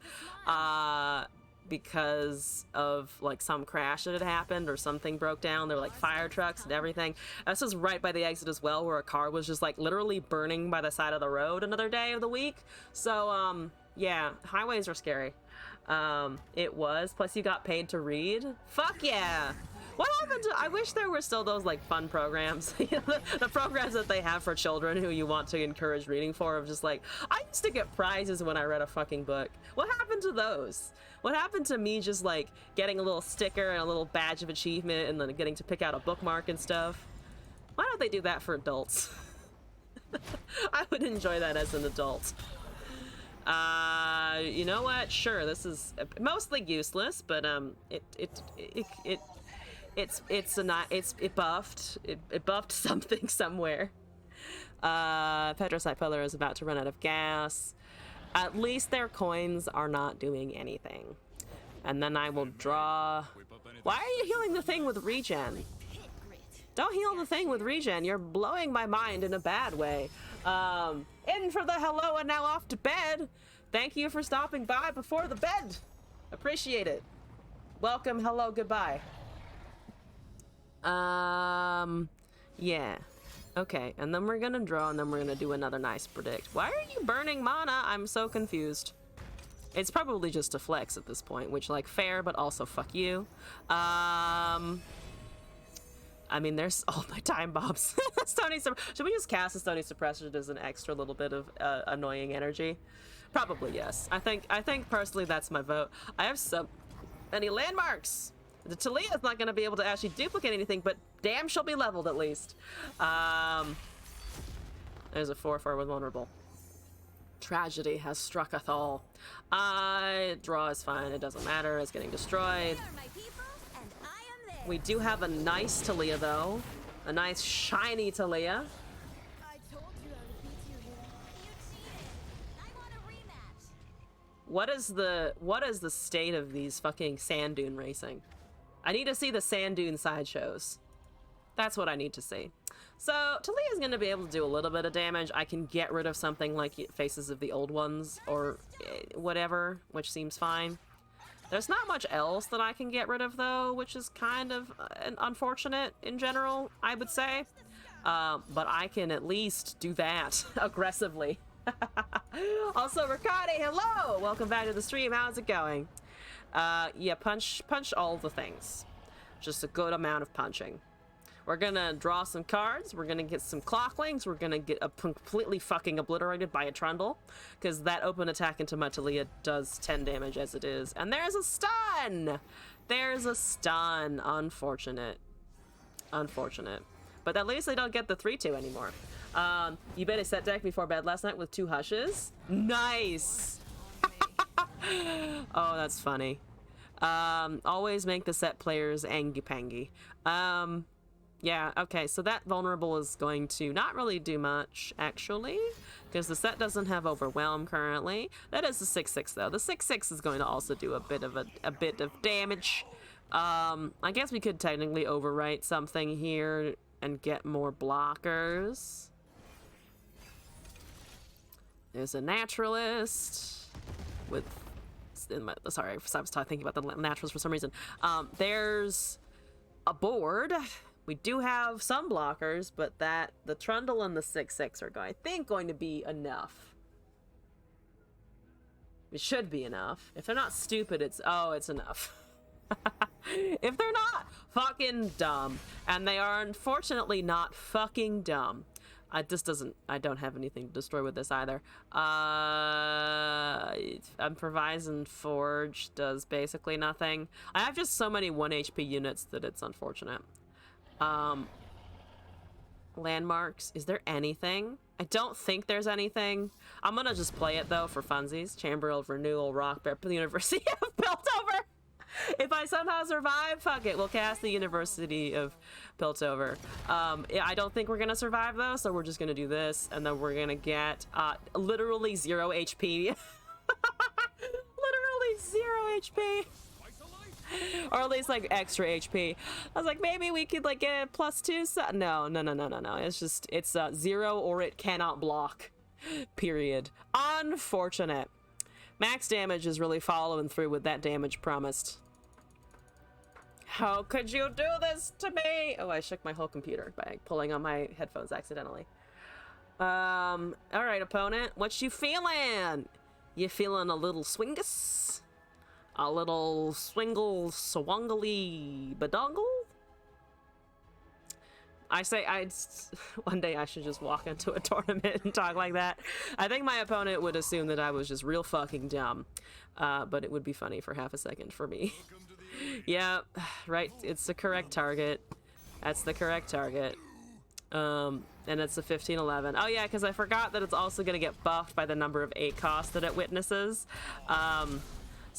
because of like some crash that had happened or something broke down. There were like fire trucks and everything. This was right by the exit as well, where a car was just like literally burning by the side of the road another day of the week. So yeah, highways are scary. It was. Plus you got paid to read. Fuck yeah. What happened to, I wish there were still those like fun programs, the programs that they have for children who you want to encourage reading for, of just like, I used to get prizes when I read a fucking book. What happened to those? What happened to me just like getting a little sticker and a little badge of achievement and then getting to pick out a bookmark and stuff? Why don't they do that for adults? I would enjoy that as an adult. You know what? Sure, this is mostly useless, but it buffed something somewhere. Petrosite Pillar is about to run out of gas. At least their coins are not doing anything. And then I will draw. Why are you healing the thing with regen? Don't heal the thing with regen. You're blowing my mind in a bad way. In for the hello and now off to bed. Thank you for stopping by before the bed. Appreciate it. Welcome, hello, goodbye. Yeah. Okay, and then we're gonna draw, and then we're gonna do another nice predict. Why are you burning mana? I'm so confused. It's probably just a flex at this point, which, like, fair, but also fuck you. I mean, there's all my time bombs. Should we just cast a Stony Suppressor as an extra little bit of annoying energy? Probably yes. I think personally that's my vote. I have so many landmarks. The Talia's not going to be able to actually duplicate anything, but damn, she'll be leveled at least. There's a 4/4 with vulnerable. Tragedy has struck us all. Draw is fine. It doesn't matter. It's getting destroyed. We do have a nice Talia, though. A nice, shiny Talia. I told you I would beat you here. You cheated. I want a rematch. What is the state of these fucking sand dune racing? I need to see the sand dune sideshows. That's what I need to see. So Talia's gonna be able to do a little bit of damage. I can get rid of something like Faces of the Old Ones or whatever, which seems fine. There's not much else that I can get rid of, though, which is kind of unfortunate in general, I would say. But I can at least do that aggressively. Also, Riccardi, hello! Welcome back to the stream. How's it going? Yeah, punch all the things. Just a good amount of punching. We're gonna draw some cards. We're gonna get some clocklings. We're gonna get completely fucking obliterated by a Trundle, because that open attack into my Talia does 10 damage as it is. And there's a stun! There's a stun. Unfortunate. Unfortunate. But at least they don't get the 3-2 anymore. You bet a set deck before bed last night with 2 hushes? Nice! Oh, that's funny. Always make the set players angy-pangy. Yeah, okay, so that vulnerable is going to not really do much, actually, because the set doesn't have Overwhelm currently. That is the 6/6, though. The 6/6 is going to also do a bit of damage. I guess we could technically overwrite something here and get more blockers. There's a Naturalist with... Sorry, I was thinking about the Naturalist for some reason. There's a board. We do have some blockers, but the Trundle and the 6/6 are I think going to be enough. It should be enough. If they're not stupid, it's enough. If they're not fucking dumb, and they are unfortunately not fucking dumb, This doesn't, I don't have anything to destroy with this either. Improvising Forge does basically nothing. I have just so many 1 HP units that it's unfortunate. Landmarks, is there anything? I don't think there's anything. I'm gonna just play it though for funsies. Chamber of Renewal, Rock Bear, the University of Piltover. If I somehow survive, fuck it, we'll cast the University of Piltover. Yeah, I don't think we're gonna survive though, so we're just gonna do this, and then we're gonna get literally 0 HP. Literally 0 HP. Or at least like extra HP. I was like, maybe we could like get +2. No. It's just, it's 0 or it cannot block. Period. Unfortunate. Max damage is really following through with that damage promised. How could you do this to me? Oh, I shook my whole computer by pulling on my headphones accidentally. All right, opponent, what you feeling? You feeling a little swingus? A little swingle swangly badongle? I say one day I should just walk into a tournament and talk like that. I think my opponent would assume that I was just real fucking dumb. But it would be funny for half a second for me. Yeah, right, it's the correct target. That's the correct target. And it's a 1511. Oh yeah, because I forgot that it's also going to get buffed by the number of 8 costs that it witnesses. So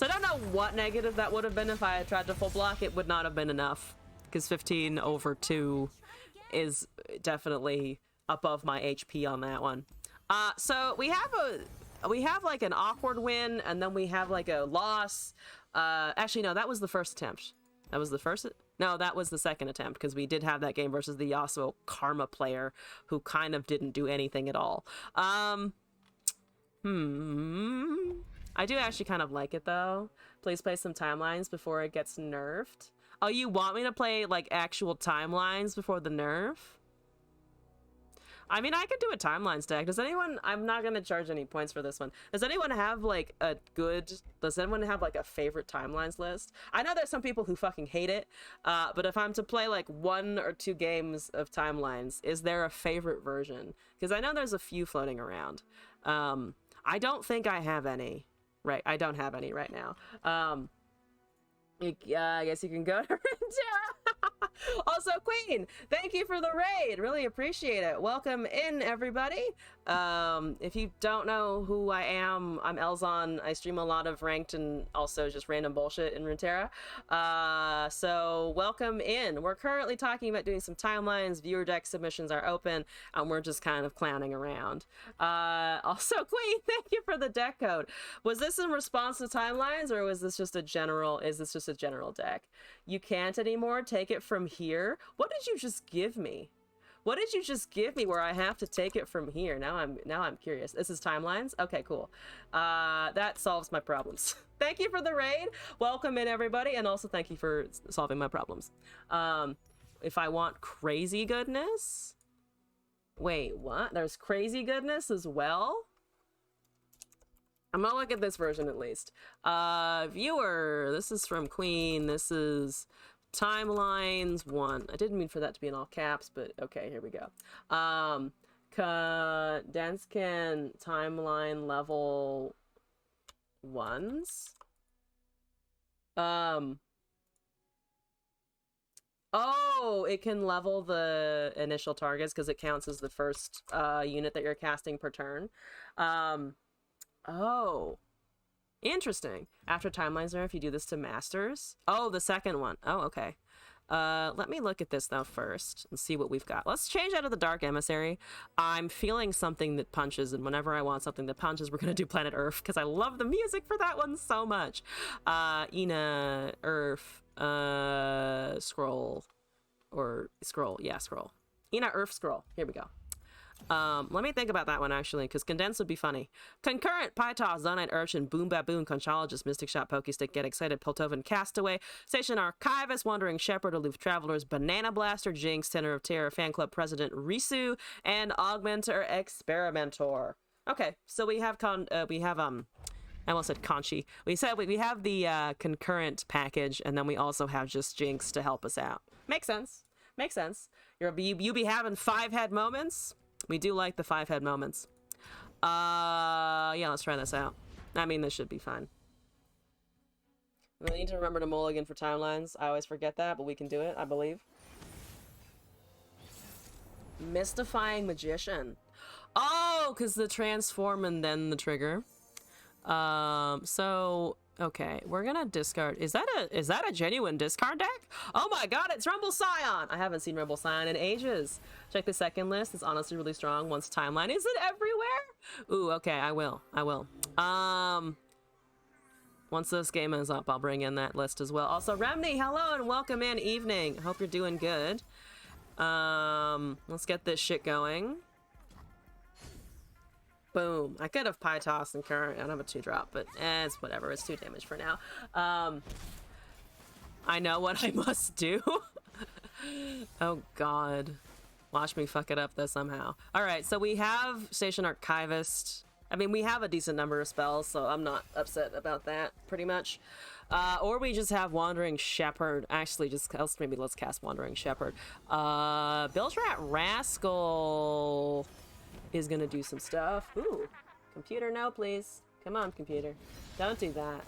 I don't know what negative that would have been if I had tried to full block. It would not have been enough, because 15 over 2 is definitely above my HP on that one. So we have like an awkward win, and then we have like a loss. Actually, no, that was the first attempt. That was the first. No, that was the second attempt, because we did have that game versus the Yasuo Karma player who kind of didn't do anything at all. I do actually kind of like it though. Please play some timelines before it gets nerfed. Oh, you want me to play like actual timelines before the nerf? I mean, I could do a timelines deck. Does anyone, I'm not gonna charge any points for this one. Does anyone have like does anyone have like a favorite timelines list? I know there's some people who fucking hate it, but if I'm to play like 1 or 2 games of timelines, is there a favorite version? Because I know there's a few floating around. I don't think I have any. Right, I don't have any right now. I guess you can go to Runeterra. Also, Queen, thank you for the raid. Really appreciate it. Welcome in, everybody. If you don't know who I am, I'm Elzon. I stream a lot of ranked and also just random bullshit in Runeterra. So welcome in. We're currently talking about doing some timelines. Viewer deck submissions are open, and we're just kind of clowning around. Also, Queen, thank you for the deck code. Was this in response to timelines, or was this just a general? Is this just a general deck? You can't anymore. Take it from here. What did you just give me? What did you just give me where I have to take it from here? Now I'm curious. This is timelines? Okay, cool. That solves my problems. Thank you for the raid. Welcome in, everybody, and also thank you for solving my problems. If I want crazy goodness... Wait, what? There's crazy goodness as well? I'm gonna look at this version at least. Viewer, this is from Queen. This is... Timelines 1. I didn't mean for that to be in all caps, but okay, here we go. Denscan timeline level 1s. Oh, it can level the initial targets because it counts as the first unit that you're casting per turn. Oh. Interesting. After timelines nerf, you do this to masters. Oh, the second one. Oh, okay. Let me look at this though first and see what we've got. Let's change out of the Dark Emissary. I'm feeling something that punches, and whenever I want something that punches, we're gonna do Planet Earth because I love the music for that one so much. Ina, Earth, Scroll, or Scroll. Yeah, Scroll. Ina, Earth, Scroll. Here we go. Let me think about that one actually, because Condense would be funny. Concurrent, Pytos, Zonite Urchin, Boom Baboon, Conchologist, Mystic Shot, Pokestick, Get Excited, Piltovan, Castaway, Station Archivist, Wandering Shepherd, Aloof Travelers, Banana Blaster, Jinx, Tenor of Terror, Fan Club President, Risu, and Augmenter Experimenter. Okay, so we have I almost said Conchi. We have the concurrent package, and then we also have just Jinx to help us out. Makes sense. Makes sense. You be having 5 head moments. We do like the 5-head moments. Yeah, let's try this out. I mean, this should be fine. We need to remember to mulligan for timelines. I always forget that, but we can do it, I believe. Mystifying Magician. Oh, because the transform and then the trigger. So okay, we're gonna discard. Is that a genuine discard deck? Oh my god, it's Rumble Scion! I haven't seen Rumble Scion in ages. Check the second list. It's honestly really strong. Once timeline. Is it everywhere? Ooh, okay, I will. Once this game is up, I'll bring in that list as well. Also, Remney, hello and welcome in. Evening. Hope you're doing good. Let's get this shit going. Boom. I could have Pie Toss and Current. I don't have a 2-drop, but it's whatever. It's 2 damage for now. I know what I must do. Oh, God. Watch me fuck it up, though, somehow. All right, so we have Station Archivist. I mean, we have a decent number of spells, so I'm not upset about that, pretty much. Or we just have Wandering Shepherd. Actually, maybe let's cast Wandering Shepherd. Bilgerat Rascal is gonna do some stuff. Ooh, computer, no, please. Come on, computer. Don't do that.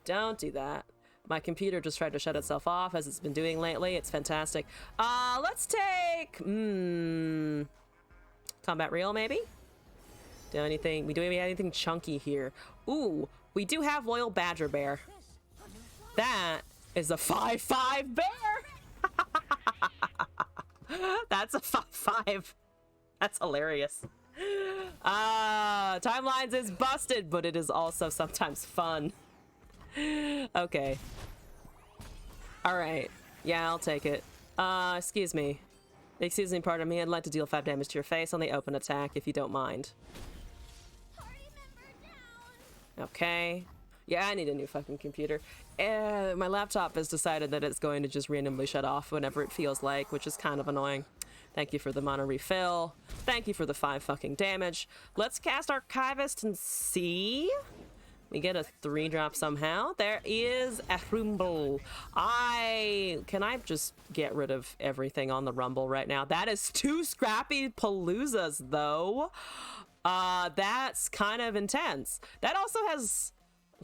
Don't do that. My computer just tried to shut itself off, as it's been doing lately. It's fantastic. Let's take... Combat Reel, maybe? Do we do anything chunky here? Ooh, we do have Loyal Badger Bear. That is a 5/5 bear. That's a 5/5. That's hilarious. Timelines is busted, but it is also sometimes fun. Okay. All right. Yeah, I'll take it. Excuse me. Excuse me, pardon me. I'd like to deal 5 damage to your face on the open attack, if you don't mind. Okay. Yeah, I need a new fucking computer. My laptop has decided that it's going to just randomly shut off whenever it feels like, which is kind of annoying. Thank you for the mana refill. Thank you for the 5 fucking damage. Let's cast Archivist and see. We get a 3-drop somehow. There is a Rumble. Can I just get rid of everything on the Rumble right now? That is 2 Scrappy Paloozas, though. That's kind of intense. That also has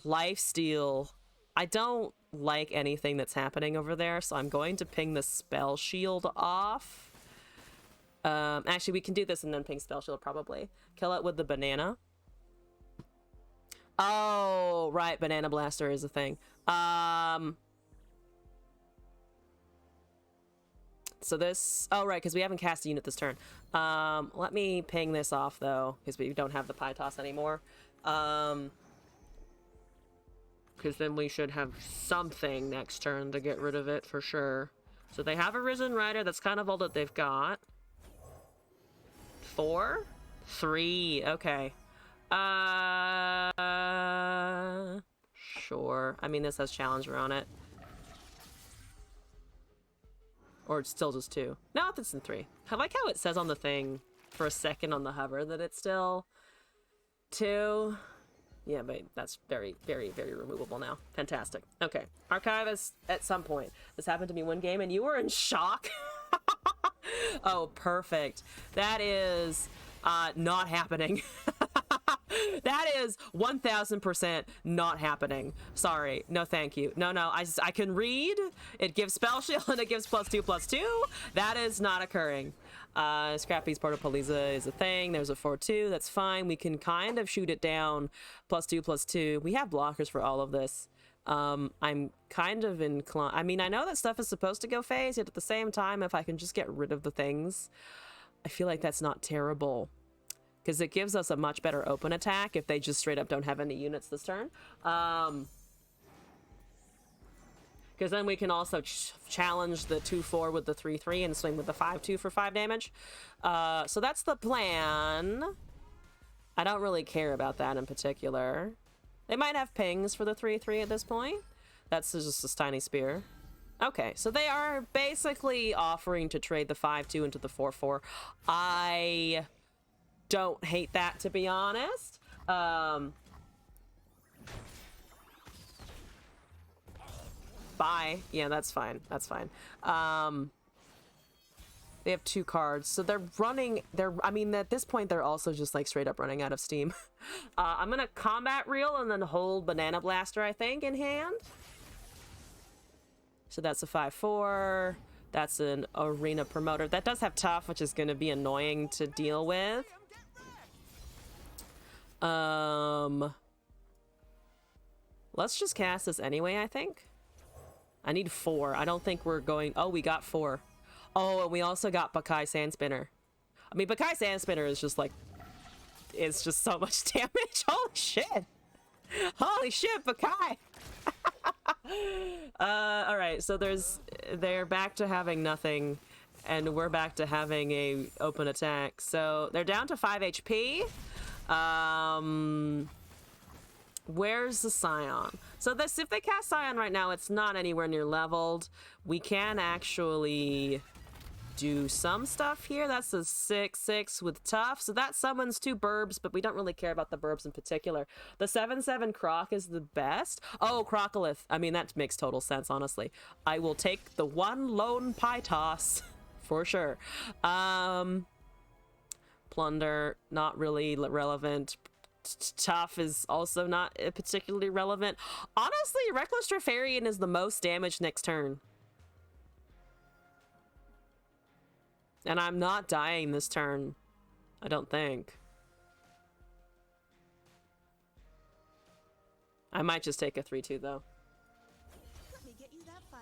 Lifesteal. I don't like anything that's happening over there, so I'm going to ping the Spell Shield off. Actually, we can do this and then ping Spell Shield, probably. Kill it with the banana. Oh, right, Banana Blaster is a thing. So this... Oh, right, because we haven't cast a unit this turn. Let me ping this off, though, because we don't have the Pie Toss anymore. Because then we should have something next turn to get rid of it, for sure. So they have a Risen Rider. That's kind of all that they've got. 4? 3. Okay. Sure. I mean, this has Challenger on it. Or it's still just 2. No, it's in 3. I like how it says on the thing for a second on the hover that it's still 2. Yeah, but that's very, very, very removable now. Fantastic. Okay. Archivist at some point. This happened to me one game and you were in shock? Oh, perfect. That is not happening. That is 1000% not happening. Sorry. No, thank you. No, I can read. It gives Spell Shield and it gives +2/+2. That is not occurring. Scrappy's Portapalooza is a thing. There's a 4/2. That's fine. We can kind of shoot it down +2/+2. We have blockers for all of this. I'm kind of inclined. I mean, I know that stuff is supposed to go phase, yet at the same time, if I can just get rid of the things, I feel like that's not terrible. Because it gives us a much better open attack if they just straight up don't have any units this turn. Because then we can also challenge the 2/4 with the 3/3 and swing with the 5/2 for 5 damage. So that's the plan. I don't really care about that in particular. They might have pings for the 3/3 at this point. That's just this tiny spear. Okay, so they are basically offering to trade the 5/2 into the 4/4. I don't hate that, to be honest. Bye. Yeah, that's fine. That's fine. They have 2 cards, so they're running. I mean, at this point, they're also just like straight up running out of steam. I'm gonna combat reel and then hold Banana Blaster, I think, in hand. So that's a 5/4. That's an Arena Promoter. That does have tough, which is gonna be annoying to deal with. Let's just cast this anyway, I think. I need 4. I don't think we're going... Oh, we got 4. Oh, and we also got Bakai Sandspinner. I mean, Bakai Sandspinner is just like... It's just so much damage. Holy shit. Holy shit, Bakai. Alright, so they're back to having nothing, and we're back to having a open attack. So they're down to 5 HP. Where's the Scion? So this, if they cast Scion right now, it's not anywhere near leveled. We can actually do some stuff here. That's a 6/6 with tough. So that summons 2 birbs, but we don't really care about the birbs in particular. The 7/7 Croc is the best. Oh, Crocolith. I mean, that makes total sense, honestly. I will take the 1 lone pie toss for sure. Plunder, not really relevant. Tough is also not particularly relevant. Honestly, Reckless Trifarian is the most damage next turn. And I'm not dying this turn. I don't think. I might just take a 3/2 though. Let me get you that file.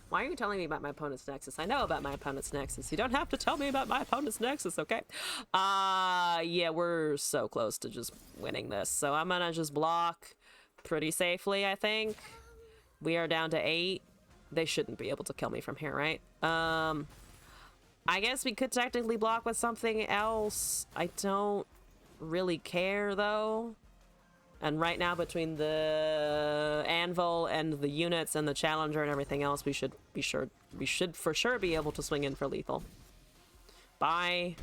Why are you telling me about my opponent's Nexus? I know about my opponent's Nexus. You don't have to tell me about my opponent's Nexus, okay? Yeah, we're so close to just winning this. So I'm gonna just block pretty safely, I think. We are down to 8. They shouldn't be able to kill me from here, right? I guess we could technically block with something else. I don't really care, though. And right now, between the anvil and the units and the challenger and everything else, we should for sure be able to swing in for lethal. Bye.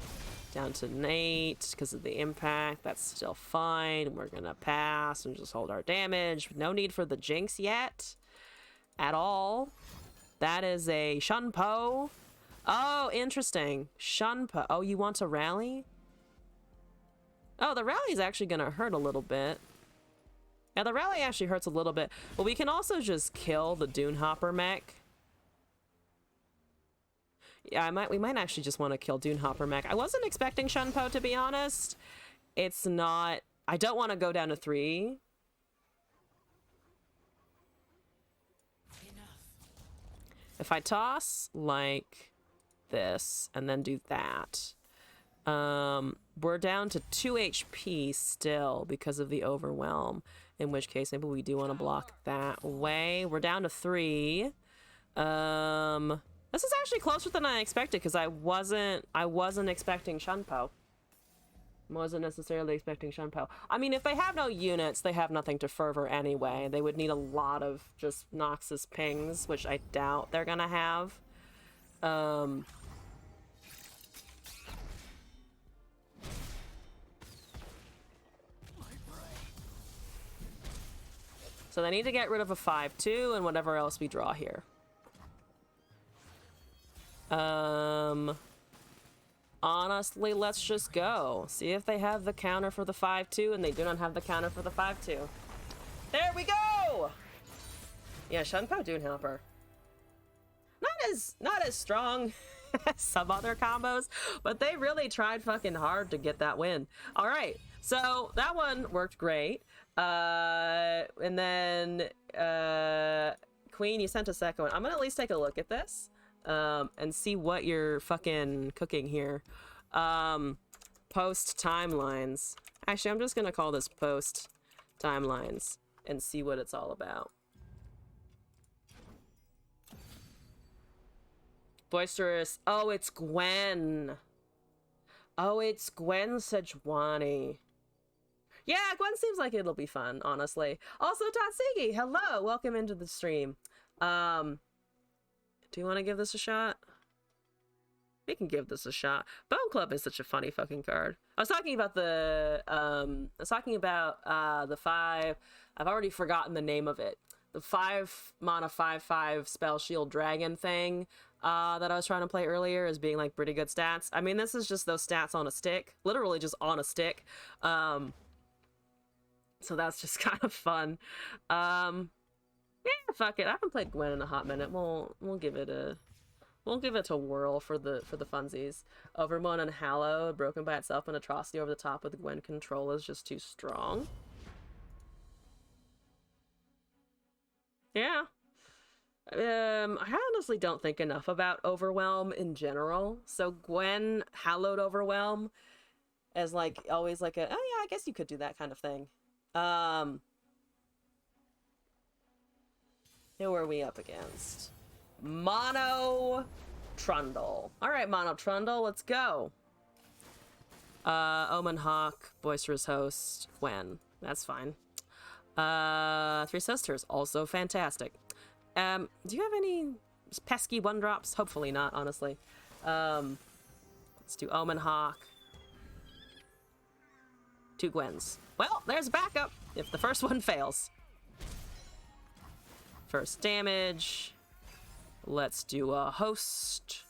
Down to an 8 because of the impact. That's still fine. We're gonna pass and just hold our damage. No need for the jinx yet at all. That is a Shunpo. Oh, interesting. Shunpo. Oh, you want to rally? Oh, the rally is actually gonna hurt a little bit. Yeah, the rally actually hurts a little bit. But we can also just kill the Dune Hopper mech. Yeah, we might actually just want to kill Dune Hopper mech. I wasn't expecting Shunpo, to be honest. It's not... I don't want to go down to 3. If I toss, like, this, and then do that... we're down to 2 HP still because of the overwhelm, in which case maybe we do want to block that way. We're down to 3. This is actually closer than I expected because I wasn't expecting Shunpo. Wasn't necessarily expecting Shunpo. I mean, if they have no units, they have nothing to fervor anyway. They would need a lot of just Noxus pings, which I doubt they're gonna have. So they need to get rid of a 5/2 and whatever else we draw here. Honestly, let's just go. See if they have the counter for the 5/2, and they do not have the counter for the 5/2. There we go! Yeah, Shunpo Dune Helper. Not as strong as some other combos, but they really tried fucking hard to get that win. All right, so that one worked great. And then Queen, you sent a second one. I'm gonna at least take a look at this and see what you're fucking cooking here. Post timelines. Actually, I'm just gonna call this post timelines and see what it's all about. Boisterous. Oh, it's Gwen. Oh, it's Gwen Sejuani. Yeah, Gwen seems like it'll be fun, honestly. Also, Tatsigi, hello, welcome into the stream. Do you want to give this a shot? We can give this a shot. Bone Club is such a funny fucking card. I was talking about the 5. I've already forgotten the name of it. the 5-mana 5/5 spell shield dragon thing that I was trying to play earlier as being like pretty good stats. I mean, this is just those stats on a stick, literally just on a stick. So that's just kind of fun. Yeah, fuck it. I haven't played Gwen in a hot minute. We'll give it a whirl for the funsies. Overmoon and Hallowed, broken by itself, and Atrocity over the top with Gwen control is just too strong. Yeah. I honestly don't think enough about Overwhelm in general. So Gwen Hallowed Overwhelm as like always like a, oh yeah, I guess you could do that kind of thing. Who are we up against? Mono Trundle. Alright, Mono Trundle, let's go. Omen Hawk, Boisterous Host, Gwen. That's fine. Three Sisters, also fantastic. Do you have any pesky 1-drops? Hopefully not, honestly. Let's do Omen Hawk. 2 Gwens. Well, there's backup if the first one fails. First damage. Let's do a host.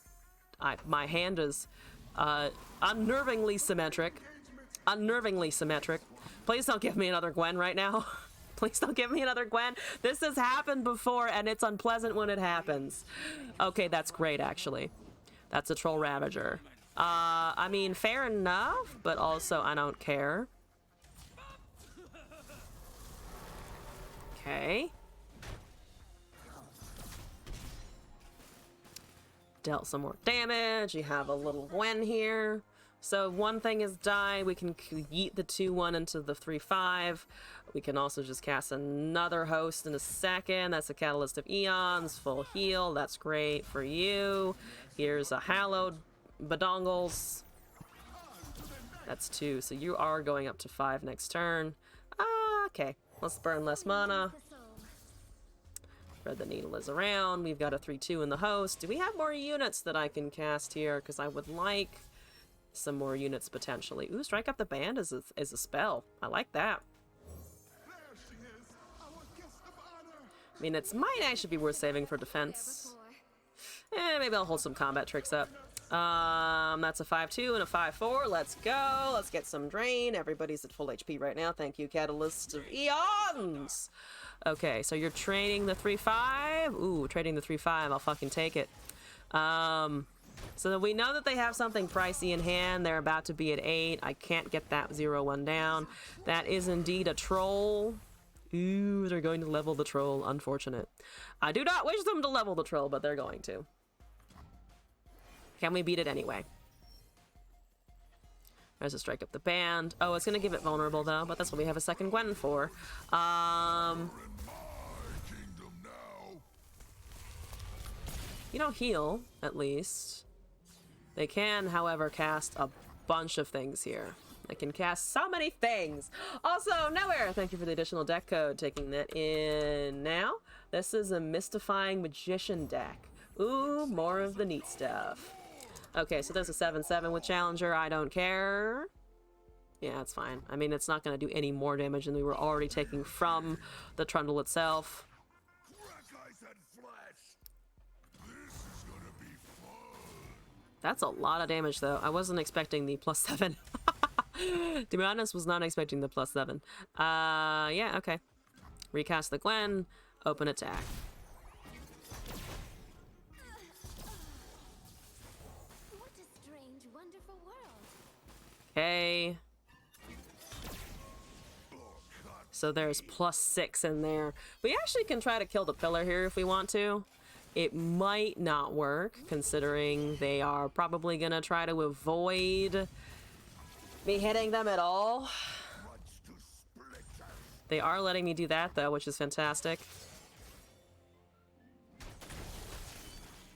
My hand is unnervingly symmetric. Unnervingly symmetric. Please don't give me another Gwen right now. Please don't give me another Gwen. This has happened before, and it's unpleasant when it happens. Okay, that's great, actually. That's a Troll Ravager. I mean, fair enough, but also I don't care. Okay. Dealt some more damage. You have a little Gwen here. So one thing is die. We can yeet the 2/1 into the 3/5. We can also just cast another host in a second. That's a Catalyst of Eons. Full heal. That's great for you. Here's a Hallowed Badongles. That's 2. So you are going up to 5 next turn. Okay. Let's burn less mana. Spread the Needle around. We've got a 3/2 in the host. Do we have more units that I can cast here? Because I would like some more units potentially. Ooh, Strike Up the Band is a spell. I like that. I mean, it might actually be worth saving for defense. Maybe I'll hold some combat tricks up. That's a 5/2 and a 5/4. Let's go. Let's get some drain. Everybody's at full HP right now. Thank you, Catalyst of Eons. Okay, so you're trading the 3/5. Ooh, trading the 3/5. I'll fucking take it. So that we know that they have something pricey in hand. They're about to be at 8. I can't get that 0/1 down. That is indeed a troll. Ooh, they're going to level the troll. Unfortunate. I do not wish them to level the troll, but they're going to. Can we beat it anyway? There's a Strike Up the Band. Oh, it's going to give it vulnerable, though, but that's what we have a second Gwen for. You don't heal, at least. They can, however, cast a bunch of things here. They can cast so many things. Also, Nowhere, thank you for the additional deck code. Taking that in now. This is a Mystifying Magician deck. Ooh, more of the neat stuff. Okay, so there's a 7/7 with Challenger. I don't care. Yeah, it's fine. I mean, it's not going to do any more damage than we were already taking from the Trundle itself. That's a lot of damage, though. I wasn't expecting the +7. To be honest, was not expecting the +7. Yeah, okay. Recast the Gwen. Open attack. What a strange, wonderful world. Okay. So there's +6 in there. We actually can try to kill the pillar here if we want to. It might not work, considering they are probably gonna try to avoid me hitting them at all. They are letting me do that, though, which is fantastic.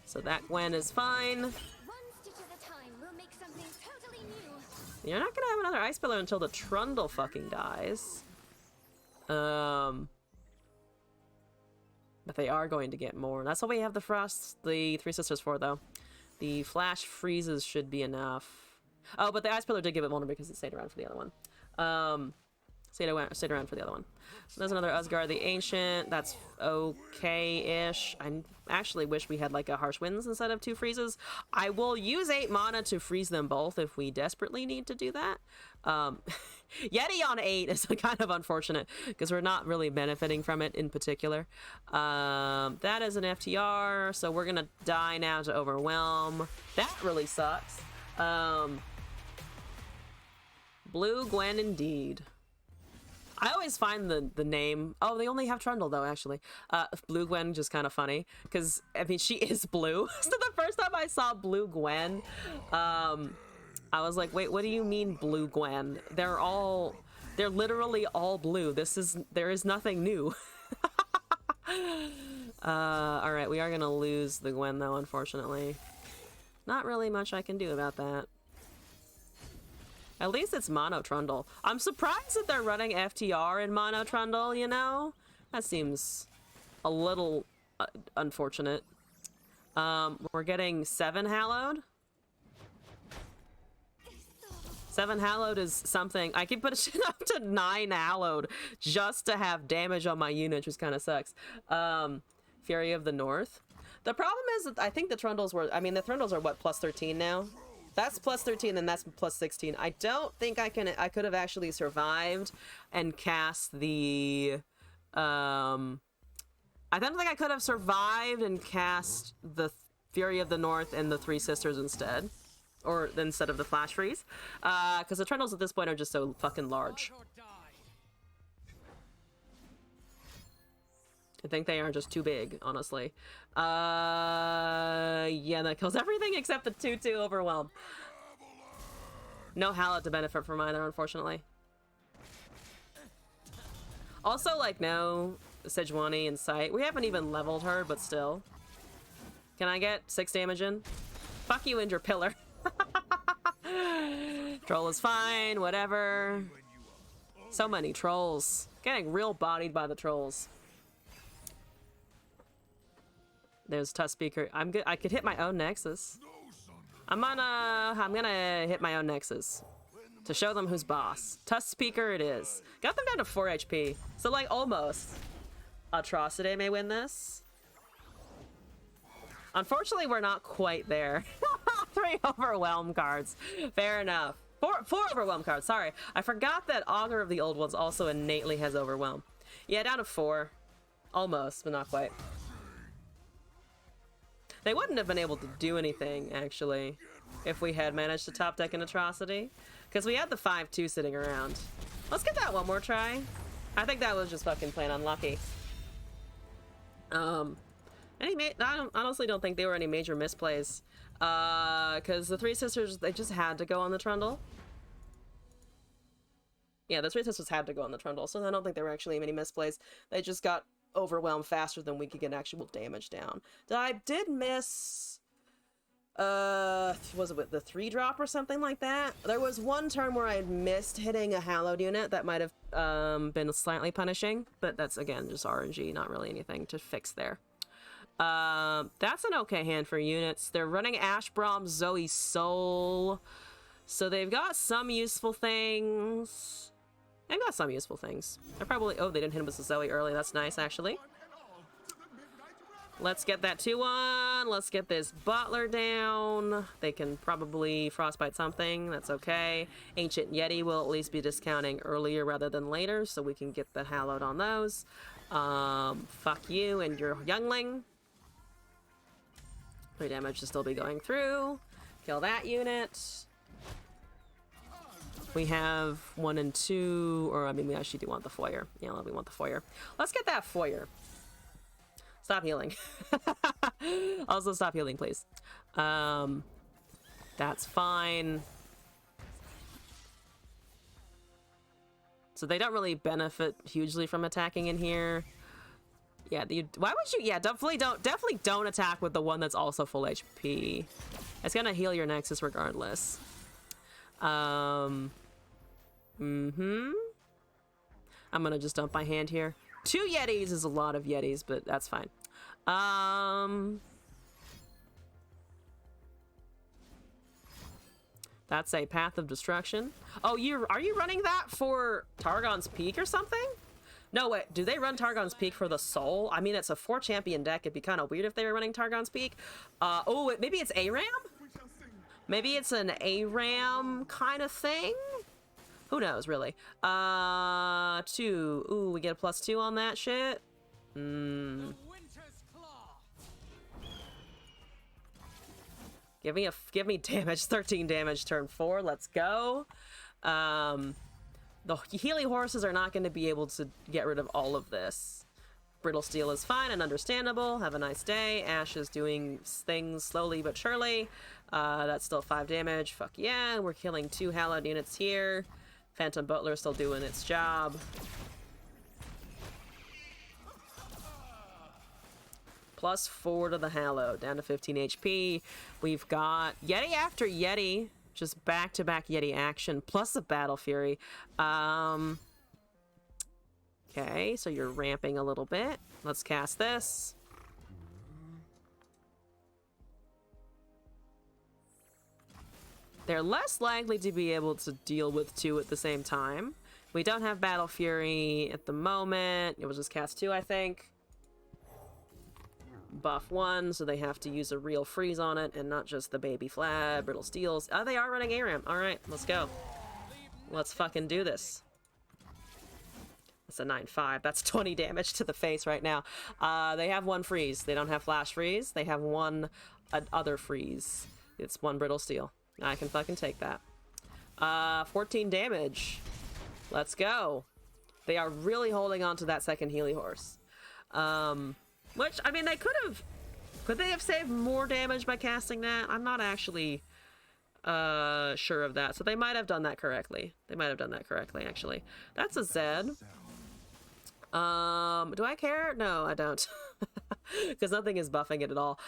So that Gwen is fine. One stitch at a time, we'll make something totally new. You're not gonna have another Ice Pillar until the Trundle fucking dies. But they are going to get more. That's what we have the Three Sisters for, though. The Flash Freezes should be enough. Oh, but the Ice Pillar did give it vulnerable because it stayed around for the other one. Stayed around for the other one. There's another Usgar the Ancient. That's okay-ish. I actually wish we had like a Harsh Winds instead of 2 freezes. I will use 8 mana to freeze them both if we desperately need to do that. Yeti on 8 is kind of unfortunate because we're not really benefiting from it in particular. That is an FTR, so we're gonna die now to Overwhelm. That really sucks. Blue Gwen indeed. I always find the name. Oh, they only have Trundle though, actually. Blue Gwen just kind of funny because I mean she is blue. So the first time I saw Blue Gwen, I was like, wait, what do you mean Blue Gwen? They're literally all blue. There is nothing new. All right, we are gonna lose the Gwen though, unfortunately. Not really much I can do about that. At least it's Mono Trundle. I'm surprised that they're running FTR in Mono Trundle, you know? That seems a little unfortunate. We're getting 7 Hallowed. 7 Hallowed is something. I can put it up to 9 Hallowed just to have damage on my unit, which kind of sucks. Fury of the North. The problem is that I think the Trundles were... I mean, the Trundles are, what, plus 13 now? That's plus 13 and that's plus 16. I don't think I could have actually survived and cast the I don't think I could have survived and cast the Fury of the North and the 3 Sisters instead. Or instead of the Flash Freeze. Because the Trundles at this point are just so fucking large. I think they are just too big, honestly. Yeah, that kills everything except the 2/2 Overwhelm. No Hallowed to benefit from either, unfortunately. Also, like, no Sejuani in sight. We haven't even leveled her, but still. Can I get 6 damage in? Fuck you and your pillar. Troll is fine, whatever. So many trolls. Getting real bodied by the trolls. There's Tusk Speaker. I'm good. I could hit my own Nexus. I'm gonna hit my own Nexus to show them who's boss. Tusk Speaker it is. Got them down to 4 HP. So like almost. Atrocity may win this. Unfortunately, we're not quite there. 3 Overwhelm cards. Fair enough. 4 Overwhelm cards. Sorry. I forgot that Augur of the Old Ones also innately has Overwhelm. Yeah, down to 4. Almost, but not quite. They wouldn't have been able to do anything, actually, if we had managed to top deck an Atrocity. Because we had the 5/2 sitting around. Let's get that one more try. I think that was just fucking plain unlucky. I honestly don't think they were any major misplays. Because the 3 Sisters, they just had to go on the Trundle. Yeah, the 3 Sisters had to go on the Trundle, so I don't think there were actually many misplays. They just got overwhelmed faster than we could get actual damage down. I did miss was it with the 3-drop or something like that? There was one turn where I had missed hitting a Hallowed unit that might have been slightly punishing, but that's again just RNG, not really anything to fix there. That's an okay hand for units. They're running Ashbrom, Zoe Soul, so they've got some useful things. They've got some useful things. They're probably... Oh, they didn't hit him with the Zoe early. That's nice, actually. Let's get that 2-1. Let's get this Butler down. They can probably Frostbite something. That's okay. Ancient Yeti will at least be discounting earlier rather than later, so we can get the Hallowed on those. Fuck you and your Youngling. 3 damage to still be going through. Kill that unit. We have 1 and 2, or I mean, we actually do want the Foyer. Yeah, we want the Foyer. Let's get that Foyer. Stop healing. Also, stop healing, please. That's fine. So they don't really benefit hugely from attacking in here. Yeah, why would you? Yeah, definitely don't attack with the one that's also full HP. It's gonna heal your Nexus regardless. I'm gonna just dump my hand here. 2 Yetis is a lot of Yetis, but that's fine. That's a Path of Destruction. Oh, are you running that for Targon's Peak or something? No, wait, do they run Targon's Peak for the soul? I mean, it's a 4-champion deck. It'd be kind of weird if they were running Targon's Peak. Oh, maybe it's ARAM? Maybe it's an ARAM kind of thing? Who knows, really? 2. Ooh, we get a +2 on that shit? Give me damage. 13 damage turn 4. Let's go. The Healy horses are not going to be able to get rid of all of this. Brittle Steel is fine and understandable. Have a nice day. Ash is doing things slowly but surely. That's still 5 damage. Fuck yeah. We're killing 2 hallowed units here. Phantom Butler is still doing its job. +4 to the hallowed. Down to 15 HP. We've got Yeti after Yeti. Just back-to-back Yeti action, plus a Battle Fury. Okay, so you're ramping a little bit. Let's cast this. They're less likely to be able to deal with 2 at the same time. We don't have Battle Fury at the moment. It will just cast 2, I think. Buff 1, so they have to use a real freeze on it and not just the baby flab, brittle steels. Oh, they are running ARAM. Alright, let's go. Let's fucking do this. That's a 9-5. That's 20 damage to the face right now. They have 1 freeze. They don't have flash freeze. They have 1 other freeze. It's 1 brittle steel. I can fucking take that. 14 damage. Let's go. They are really holding on to that second Healy horse. Which, I mean, they could have... Could they have saved more damage by casting that? I'm not actually sure of that. So they might have done that correctly. They might have done that correctly, actually. That's a Zed. Do I care? No, I don't. Because nothing is buffing it at all.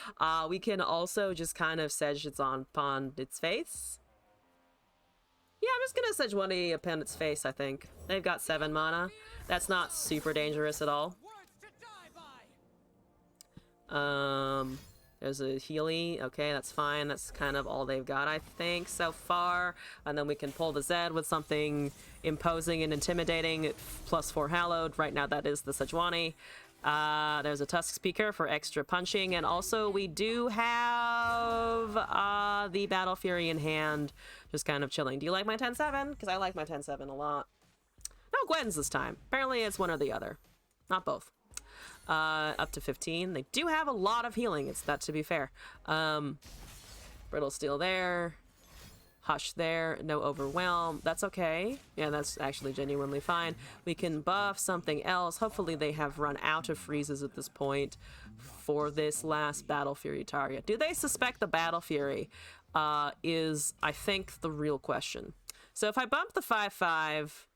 We can also just kind of sedge its upon its face. Yeah, I'm just gonna Sejuani upon its face, I think. They've got 7 mana. That's not super dangerous at all. There's a Healy. Okay, that's fine. That's kind of all they've got, I think, so far. And then we can pull the Zed with something imposing and intimidating. +4 hallowed. Right now, that is the Sejuani. There's a Tusk Speaker for extra punching. And also, we do have the Battle Fury in hand. Just kind of chilling. Do you like my 10-7? Because I like my 10-7 a lot. No Gwens this time. Apparently, it's one or the other. Not both. Up to 15. They do have a lot of healing, it's that to be fair. Brittle Steel there. Hush there. No Overwhelm. That's okay. Yeah, that's actually genuinely fine. We can buff something else. Hopefully they have run out of freezes at this point for this last Battle Fury target. Do they suspect the Battle Fury? Is, I think, the real question. So if I bump the 5/5,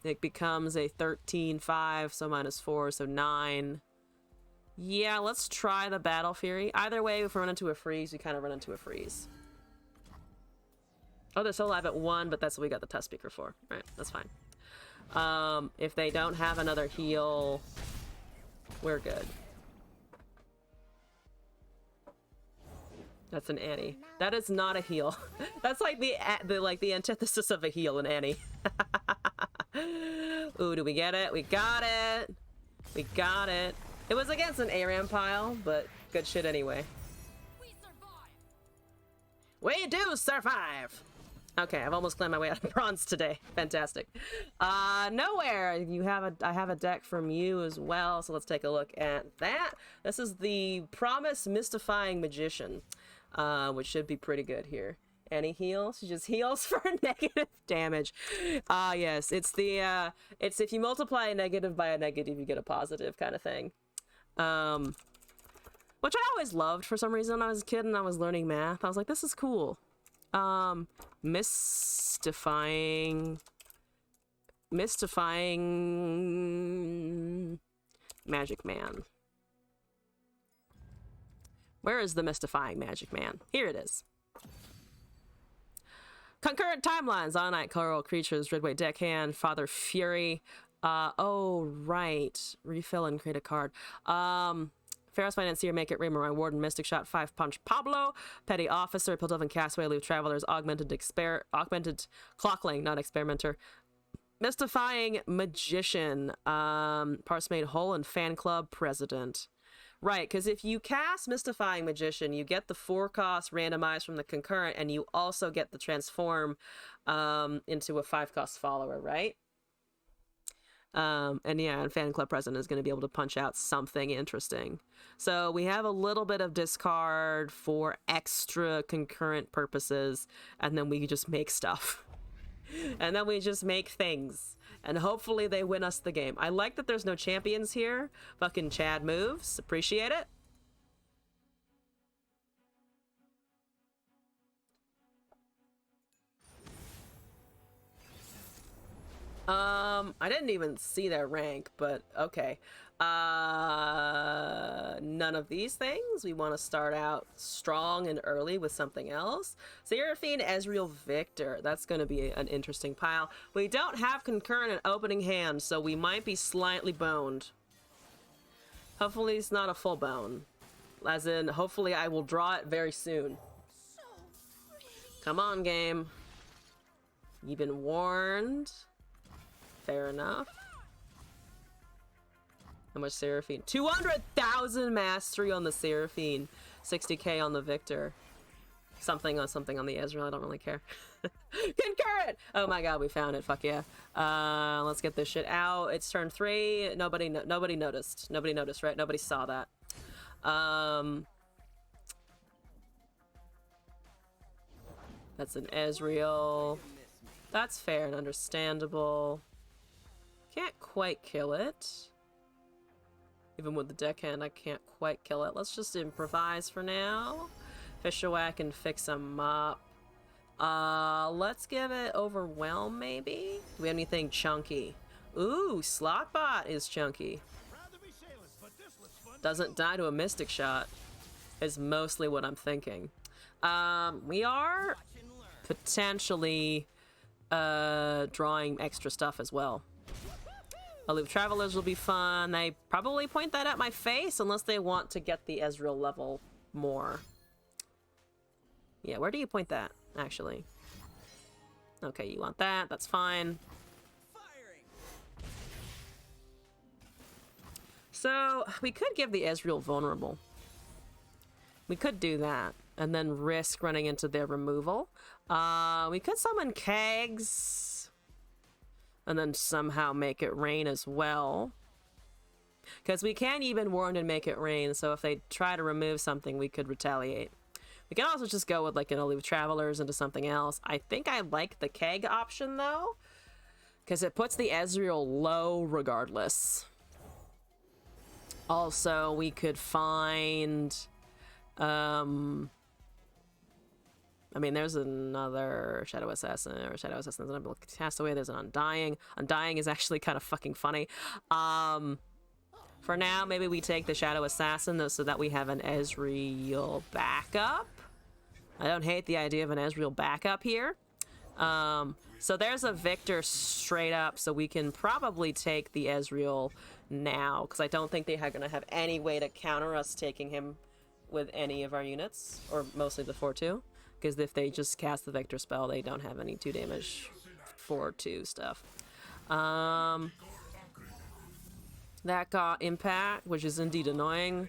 it becomes a 13-5, so -4, so 9. Yeah, let's try the Battle Fury. Either way, if we run into a freeze, we kind of run into a freeze. Oh, they're still alive at 1, but that's what we got the Tusk Speaker for. Right, that's fine. If they don't have another heal, we're good. That's an Annie. That is not a heal. That's like the antithesis of a heal in Annie. Ooh, do we get it? We got it. We got it. It was against an ARAM pile, but good shit anyway. We do survive. Okay, I've almost climbed my way out of bronze today. Fantastic. Nowhere. I have a deck from you as well, so let's take a look at that. This is the Promise Mystifying Magician, which should be pretty good here. Any heal? She just heals for negative damage. Yes, it's the it's if you multiply a negative by a negative, you get a positive kind of thing. Which I always loved for some reason when I was a kid and I was learning math. I was like, this is cool. Mystifying Magic Man. Where is the Mystifying Magic Man? Here it is. Concurrent timelines. On night coral creatures, Ridway deckhand, Father Fury. Oh right. Refill and create a card. Ferris Financier, Make It Rain, Marine Warden, Mystic Shot, 5 Punch Pablo, Petty Officer, Piltovan Castaway, Leave Travelers, Augmented Clockling, not Experimenter, Mystifying Magician, parts made whole and fan club president. Right, because if you cast Mystifying Magician, you get the 4-cost randomized from the concurrent, and you also get the transform into a 5-cost follower, right? And yeah, and fan club president is going to be able to punch out something interesting. So we have a little bit of discard for extra concurrent purposes, and then we just make stuff. And then we just make things. And hopefully they win us the game. I like that there's no champions here. Fucking Chad moves. Appreciate it. I didn't even see their rank, but okay. None of these things. We want to start out strong and early with something else. Seraphine, Ezreal, Victor. That's going to be an interesting pile. We don't have concurrent and opening hand, so we might be slightly boned. Hopefully it's not a full bone. As in, hopefully I will draw it very soon. So pretty. Come on, game. You've been warned. Fair enough. How much Seraphine? 200,000 mastery on the Seraphine. 60k on the Victor. Something on the Ezreal. I don't really care. Concurrent! Oh my god, we found it. Fuck yeah. Let's get this shit out. It's turn 3. Nobody noticed. Nobody noticed, right? Nobody saw that. That's an Ezreal. That's fair and understandable. Can't quite kill it. Even with the deckhand, I can't quite kill it. Let's just improvise for now. Fishawak and fix them up. Let's give it Overwhelm, maybe? Do we have anything chunky? Ooh, Slotbot is chunky. Doesn't die to a Mystic Shot is mostly what I'm thinking. We are potentially drawing extra stuff as well. Elusive Travelers will be fun. They probably point that at my face unless they want to get the Ezreal level more. Yeah, where do you point that, actually? Okay, you want that. That's fine. So, we could give the Ezreal vulnerable. We could do that, and then risk running into their removal. We could summon Kegs, and then somehow make it rain as well. Because we can even warn and make it rain, so if they try to remove something, we could retaliate. We can also just go with like an Elusive Travelers into something else. I think I like the Keg option though, because it puts the Ezreal low regardless. Also, we could find... I mean, there's another Shadow Assassin, or Shadow Assassin's unable to cast away. There's an Undying. Undying is actually kind of fucking funny. For now, maybe we take the Shadow Assassin, though, so that we have an Ezreal backup. I don't hate the idea of an Ezreal backup here. So there's a Victor straight up, so we can probably take the Ezreal now, because I don't think they're going to have any way to counter us taking him with any of our units, or mostly the 4-2. Because if they just cast the Victor spell, they don't have any 2 damage 4-2 stuff. That got impact, which is indeed annoying,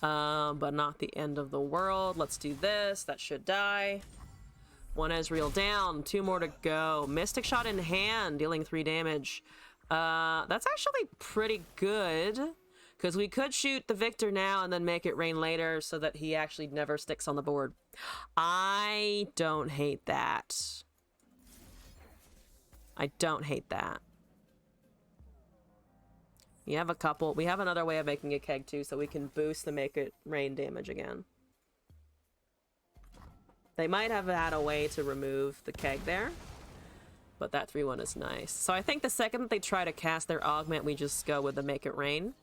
but not the end of the world. Let's do this. That should die. 1 Ezreal down, 2 more to go. Mystic Shot in hand, dealing 3 damage. That's actually pretty good, because we could shoot the Victor now and then make it rain later so that he actually never sticks on the board. I don't hate that. I don't hate that. We have a couple. We have another way of making a Keg too, so we can boost the make it rain damage again. They might have had a way to remove the Keg there, but that 3-1 is nice. So I think the second that they try to cast their augment, we just go with the make it rain.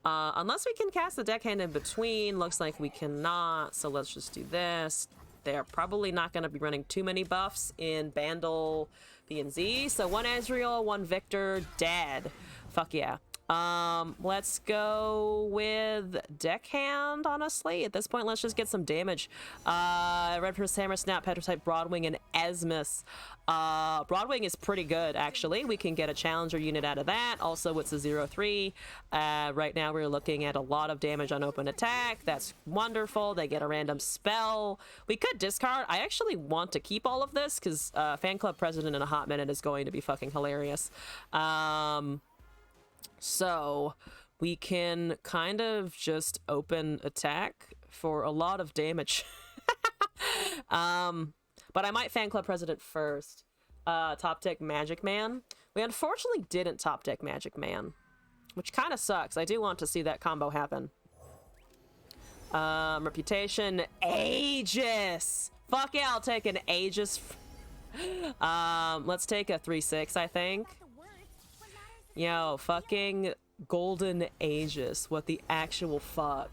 Unless we can cast the deckhand in between, looks like we cannot, so let's just do this. They're probably not going to be running too many buffs in Bandle B and Z, so 1 Ezreal, 1 Victor, dead. Fuck yeah. Let's go with Deckhand, honestly. At this point, let's just get some damage. Red First Hammer, Snap, Petrotype, Broadwing, and Esmus. Broadwing is pretty good, actually. We can get a Challenger unit out of that. Also, it's a 0-3. Right now, we're looking at a lot of damage on open attack. That's wonderful. They get a random spell. We could discard. I actually want to keep all of this, because Fan Club President in a hot minute is going to be fucking hilarious. So we can kind of just open attack for a lot of damage. But I might Fan Club President first. Top deck Magic Man. We unfortunately didn't top deck Magic Man, which kind of sucks. I do want to see that combo happen. Reputation, Aegis. Fuck yeah, I'll take an Aegis. Let's take a 3-6, I think. Yo, fucking Golden Aegis. What the actual fuck?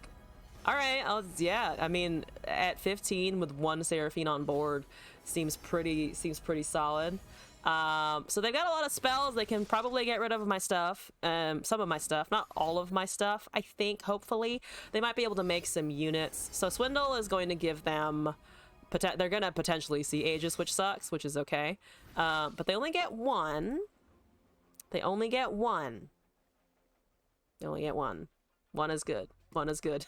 Alright, yeah, I mean, at 15 with one Seraphine on board seems pretty solid. So they've got a lot of spells. They can probably get rid of my stuff. Some of my stuff, not all of my stuff, I think, hopefully. They might be able to make some units. So Swindle is going to give them... They're going to potentially see Aegis, which sucks, which is okay. But they only get one. They only get one. They only get one. One is good. One is good.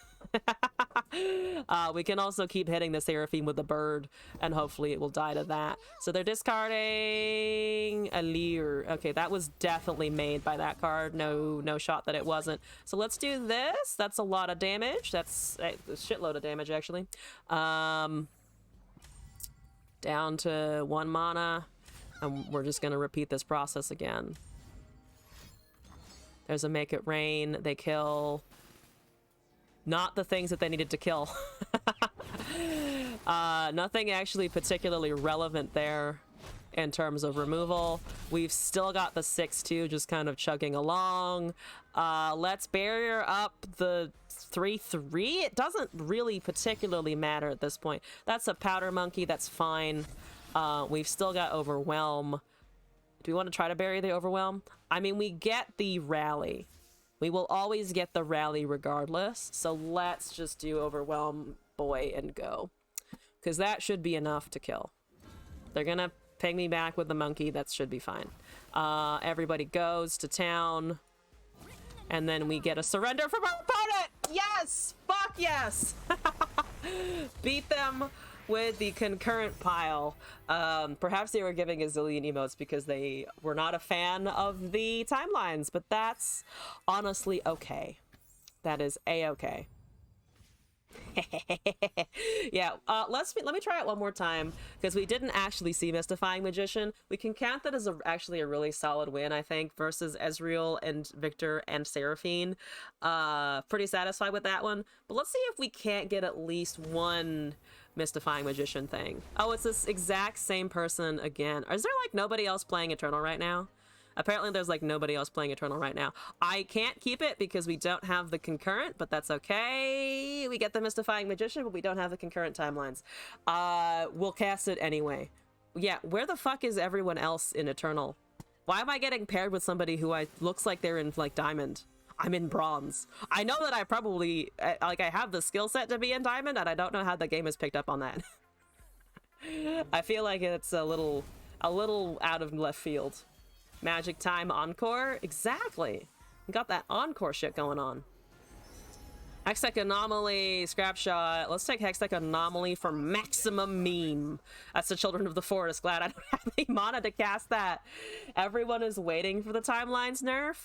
We can also keep hitting the Seraphine with the bird, and hopefully it will die to that. So they're discarding a Leer. Okay, that was definitely made by that card. No shot that it wasn't. So let's do this. That's a lot of damage. That's a shitload of damage, actually. Down to 1 mana, and we're just going to repeat this process again. There's a Make It Rain. They kill not the things that they needed to kill. Nothing actually particularly relevant there in terms of removal. We've still got the 6-2 just kind of chugging along. Let's barrier up the 3-3. It doesn't really particularly matter at this point. That's a Powder Monkey. That's fine. We've still got Overwhelm. Do we want to try to bury the Overwhelm? I mean, we get the Rally. We will always get the Rally regardless. So let's just do Overwhelm, boy, and go. Because that should be enough to kill. They're going to ping me back with the monkey. That should be fine. Everybody goes to town. And then we get a surrender from our opponent! Yes! Fuck yes! Beat them with the concurrent pile. Perhaps they were giving a zillion emotes because they were not a fan of the timelines, but that's honestly okay. That is a-okay. Yeah, let me try it one more time, because we didn't actually see Mystifying Magician. We can count that as actually a really solid win, I think, versus Ezreal and Victor and Seraphine. Pretty satisfied with that one, but let's see if we can't get at least one Mystifying Magician thing. Oh, it's this exact same person again. Is there like nobody else playing Eternal right now? Apparently there's like nobody else playing Eternal right now. I can't keep it because we don't have the concurrent, but that's okay. We get the Mystifying Magician, but we don't have the concurrent timelines. We'll cast it anyway. Yeah, where the fuck is everyone else in Eternal? Why am I getting paired with somebody who looks like they're in like Diamond? I'm in Bronze. I know that I probably, like, I have the skill set to be in Diamond, and I don't know how the game has picked up on that. I feel like it's a little out of left field. Magic Time Encore? Exactly. We got that Encore shit going on. Hextech Anomaly, Scrap Shot. Let's take Hextech Anomaly for maximum meme. That's the Children of the Forest. Glad I don't have any mana to cast that. Everyone is waiting for the timelines nerf.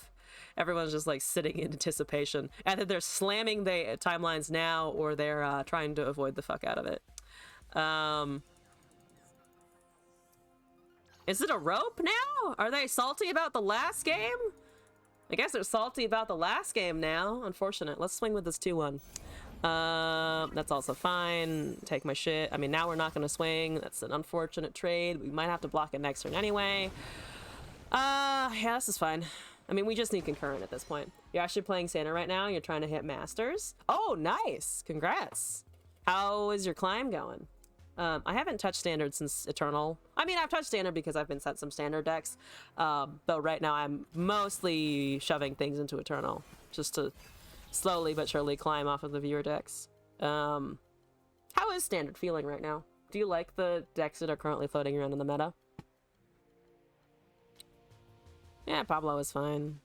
Everyone's just like sitting in anticipation. Either they're slamming the timelines now, or they're trying to avoid the fuck out of it. Is it a rope now? Are they salty about the last game? I guess they're salty about the last game now. Unfortunate. Let's swing with this 2-1. That's also fine. Take my shit. I mean, now we're not going to swing. That's an unfortunate trade. We might have to block it next turn anyway. Yeah, this is fine. I mean, we just need concurrent at this point. You're actually playing Santa right now. You're trying to hit Masters. Oh, nice. Congrats. How is your climb going? I haven't touched standard since Eternal. I mean, I've touched standard because I've been sent some standard decks. Though right now I'm mostly shoving things into Eternal just to slowly but surely climb off of the viewer decks. How is standard feeling right now? Do you like the decks that are currently floating around in the meta? Yeah, Pablo is fine.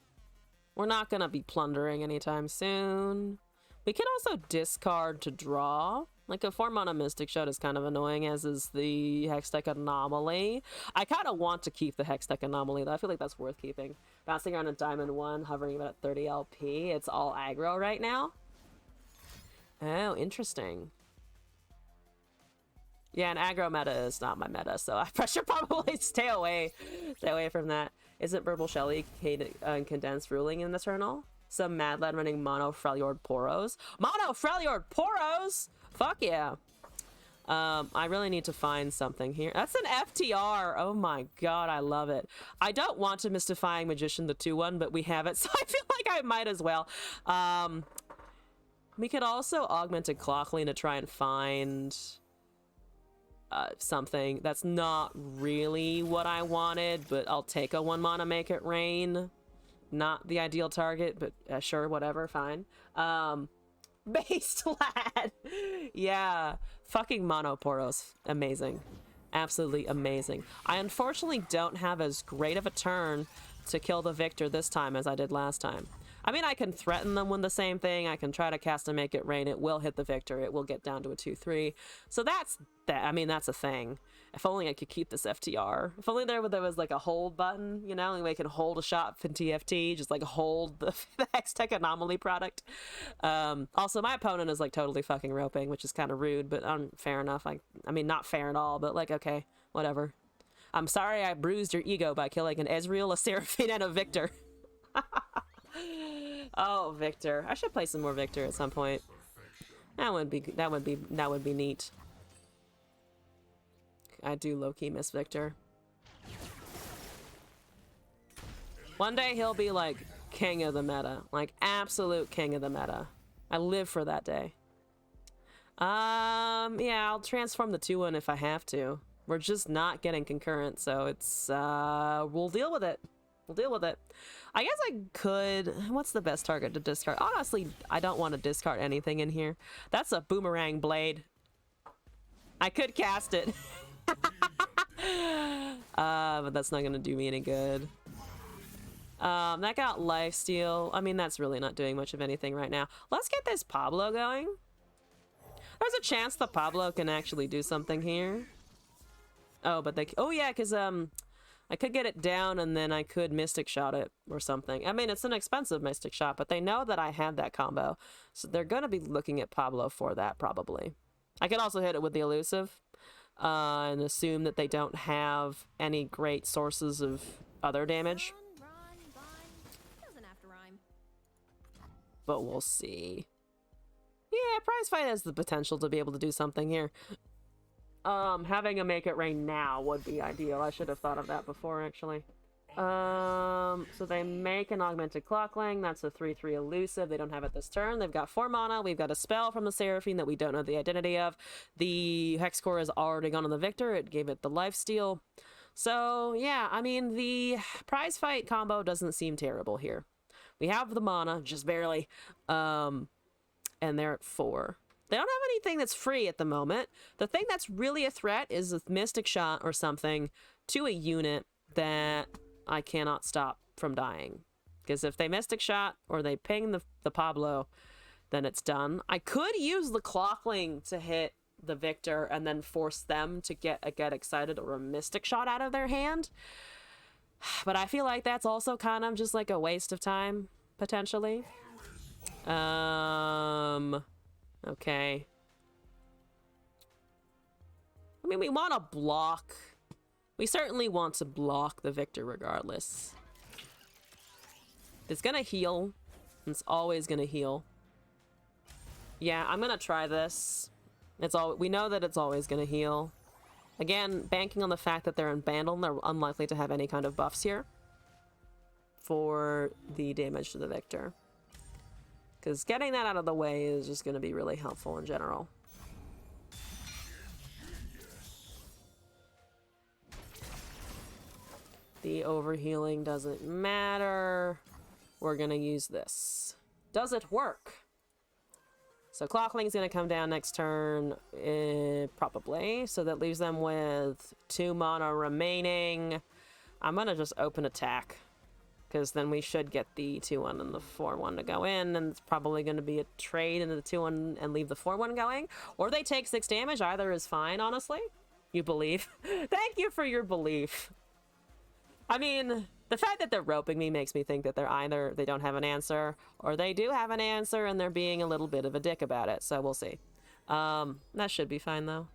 We're not gonna be plundering anytime soon. We can also discard to draw. Like a 4-mana Mystic Shot is kind of annoying, as is the Hextech Anomaly. I kind of want to keep the Hextech Anomaly, though. I feel like that's worth keeping. Bouncing around a Diamond 1, hovering about at 30 LP. It's all aggro right now. Oh, interesting. Yeah, an aggro meta is not my meta, so I should probably stay away from that. Isn't Burble Shelly condensed ruling in Eternal? Some Mad Lad running Mono Freljord Poros. Mono Freljord Poros! Fuck yeah. I really need to find something here. That's an FTR. Oh my god, I love it. I don't want to Mystifying Magician the 2-1, but we have it, so I feel like I might as well. We could also Augmented Clockling to try and find something. That's not really what I wanted, but I'll take a 1-mana Make It Rain. Not the ideal target, but sure, whatever, fine. Based lad. Yeah, fucking Monoporos. Amazing. Absolutely amazing. I unfortunately don't have as great of a turn to kill the Victor this time as I did last time. I mean, I can threaten them with the same thing. I can try to cast and Make It Rain. It will hit the Victor. It will get down to a 2/3. So that's that. I mean, that's a thing. If only I could keep this FTR. If only there was like a hold button, you know, and we can hold a shot from TFT, just like hold the Hextech Anomaly product. Also, my opponent is like totally fucking roping, which is kind of rude, but fair enough. I mean, not fair at all, but like, okay, whatever. I'm sorry I bruised your ego by killing an Ezreal, a Seraphine, and a Victor. Oh, Victor. I should play some more Victor at some point. That would be neat. I do low-key miss Victor. One day he'll be like king of the meta, like absolute king of the meta. I live for that day. Yeah, I'll transform the 2-1 if I have to. We're just not getting concurrent, so it's we'll deal with it. We'll deal with it. I guess I could... What's the best target to discard? Honestly, I don't want to discard anything in here. That's a Boomerang Blade. I could cast it. But that's not going to do me any good. That got Lifesteal. I mean, that's really not doing much of anything right now. Let's get this Pablo going. There's a chance the Pablo can actually do something here. Oh, but they... Oh, yeah, because... I could get it down and then I could Mystic Shot it or something. I mean, it's an expensive Mystic Shot, but they know that I have that combo. So they're going to be looking at Pablo for that, probably. I can also hit it with the Elusive and assume that they don't have any great sources of other damage. Doesn't have to rhyme. But we'll see. Yeah, Prize Fight has the potential to be able to do something here. Having a Make It Rain now would be ideal. I should have thought of that before, actually. So they make an Augmented Clockling. That's a 3/3 elusive. They don't have it this turn. They've got 4 mana. We've got a spell from the Seraphine that we don't know the identity of. The Hex Core has already gone on the Victor. It gave it the Lifesteal. So, yeah, I mean, the Prize Fight combo doesn't seem terrible here. We have the mana, just barely. And they're at 4. They don't have anything that's free at the moment. The thing that's really a threat is a Mystic Shot or something to a unit that I cannot stop from dying. Because if they Mystic Shot or they ping the Pablo, then it's done. I could use the Clockling to hit the Victor and then force them to get excited or a Mystic Shot out of their hand. But I feel like that's also kind of just like a waste of time, potentially. Okay. I mean, we want to block. We certainly want to block the Victor regardless. It's gonna heal. It's always gonna heal. Yeah, I'm gonna try this. We know that it's always gonna heal. Again, banking on the fact that they're unbandled, they're unlikely to have any kind of buffs here for the damage to the Victor. Because getting that out of the way is just going to be really helpful in general. The overhealing doesn't matter. We're gonna use this. Does it work? So Clockling's gonna come down next turn, probably. So that leaves them with 2 mana remaining. I'm gonna just open attack, because then we should get the 2/1 and the 4/1 to go in, and it's probably gonna be a trade into the 2/1 and leave the 4/1 going. Or they take 6 damage. Either is fine, honestly. You believe? Thank you for your belief. I mean, the fact that they're roping me makes me think that they're either they don't have an answer, or they do have an answer and they're being a little bit of a dick about it. So we'll see. That should be fine though.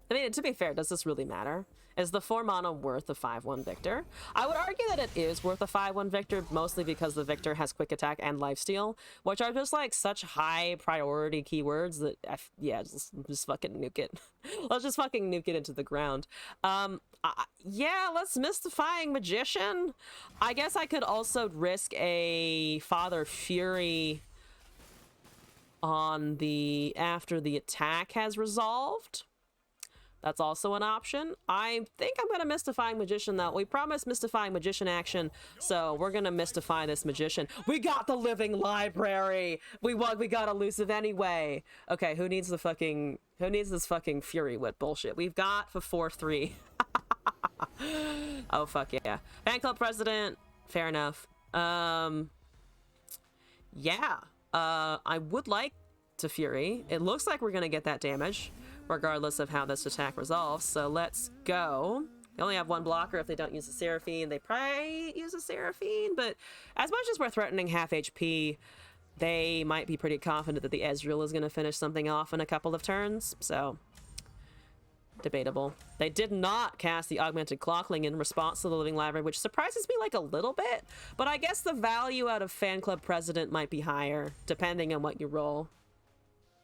I mean, to be fair, does this really matter? Is the 4 mana worth a 5/1 Victor? I would argue that it is worth a 5/1 Victor, mostly because the Victor has quick attack and lifesteal, which are just like such high priority keywords that, yeah, just fucking nuke it. Let's just fucking nuke it into the ground. Yeah, let's Mystifying Magician. I guess I could also risk a Father Fury on the after the attack has resolved. That's also an option. I think I'm gonna Mystifying Magician though. We promised Mystifying Magician action, so we're gonna mystify this Magician. We got the Living Library! We got elusive anyway. Okay, who needs this fucking Fury Wit bullshit? We've got for 4/3. Oh fuck yeah. Fan club president, fair enough. Yeah. I would like to Fury. It looks like we're gonna get that damage, regardless of how this attack resolves. So let's go. They only have 1 blocker if they don't use a Seraphine. They probably use a Seraphine, but as much as we're threatening half HP, they might be pretty confident that the Ezreal is going to finish something off in a couple of turns, so debatable. They did not cast the Augmented Clockling in response to the Living Library, which surprises me like a little bit, but I guess the value out of Fan Club President might be higher, depending on what you roll.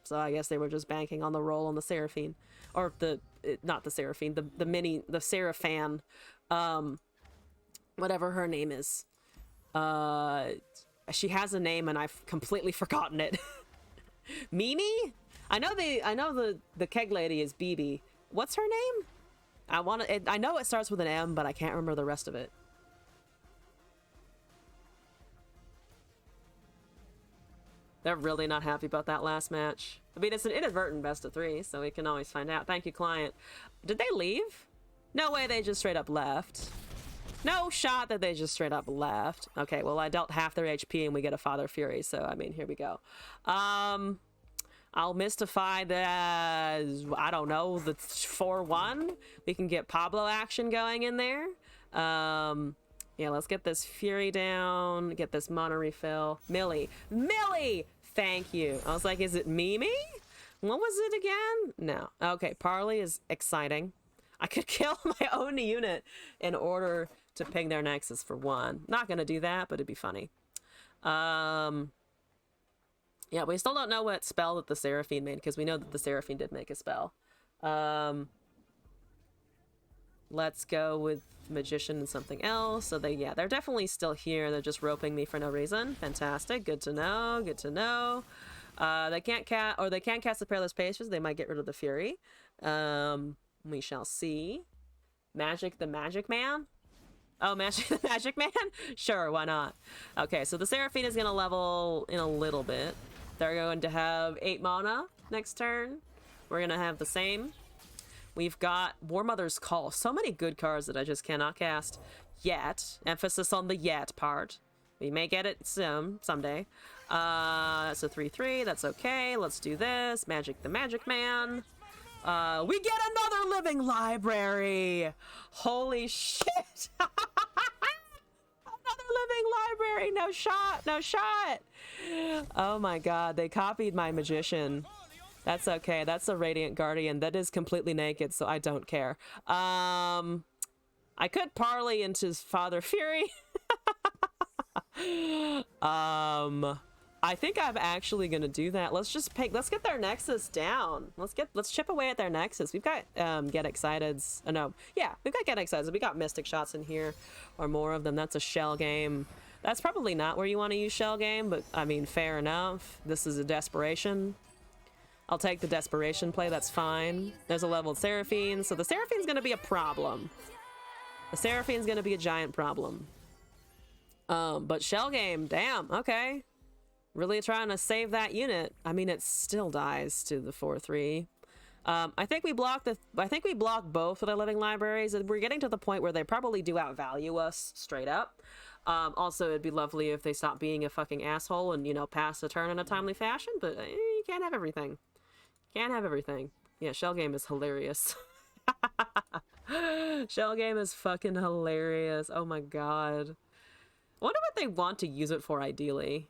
So I guess they were just banking on the roll on the Seraphine. Or not the Seraphine, the Seraphan. Whatever her name is. She has a name and I've completely forgotten it. Mimi? I know the keg lady is BB. What's her name? I know it starts with an M, but I can't remember the rest of it. They're really not happy about that last match. I mean, it's an inadvertent best of 3, so we can always find out. Thank you, client. Did they leave? No way, they just straight up left. No shot that they just straight up left. Okay, well, I dealt half their HP and we get a Father Fury, so, I mean, here we go. I'll mystify the, I don't know, the 4/1. We can get Pablo action going in there. Yeah, let's get this Fury down, get this mana refill. Millie! Thank you. I was like, is it Mimi? What was it again? No. Okay, Parley is exciting. I could kill my own unit in order to ping their Nexus for 1. Not gonna do that, but it'd be funny. Yeah, we still don't know what spell that the Seraphine made, because we know that the Seraphine did make a spell. Let's go with Magician and something else. So they're definitely still here. They're just roping me for no reason. Fantastic. Good to know. Good to know. They can't cast the Perilous Pacers. They might get rid of the Fury. We shall see. Magic the Magic Man? Oh, Magic the Magic Man? Sure, why not? Okay, so the Seraphine is going to level in a little bit. They're going to have 8 mana next turn. We're going to have the same. We've got War Mother's Call. So many good cards that I just cannot cast yet. Emphasis on the yet part. We may get it soon, someday. That's a 3/3. That's okay. Let's do this. Magic the Magic Man. We get another Living Library. Holy shit. Another Living Library. No shot. No shot. Oh my god. They copied my Magician. That's okay. That's a Radiant Guardian. That is completely naked, so I don't care. I could parley into Father Fury. I think I'm actually gonna do that. Let's get their Nexus down. Let's chip away at their Nexus. We've got Get Exciteds. No, yeah, we've got Get Excited. We got Mystic Shots in here, or more of them. That's a Shell game. That's probably not where you want to use Shell game, but I mean, fair enough. This is a desperation. I'll take the desperation play, that's fine. There's a leveled Seraphine, so the Seraphine's gonna be a problem. The Seraphine's gonna be a giant problem. But Shell Game, damn, okay. Really trying to save that unit. I mean, it still dies to the 4-3. I think we block both of the living libraries, and we're getting to the point where they probably do outvalue us straight up. Also, it'd be lovely if they stopped being a fucking asshole and, you know, pass the turn in a timely fashion, but you can't have everything. Can't have everything. Yeah, Shell Game is hilarious. Shell Game is fucking hilarious. Oh my god. I wonder what they want to use it for, ideally.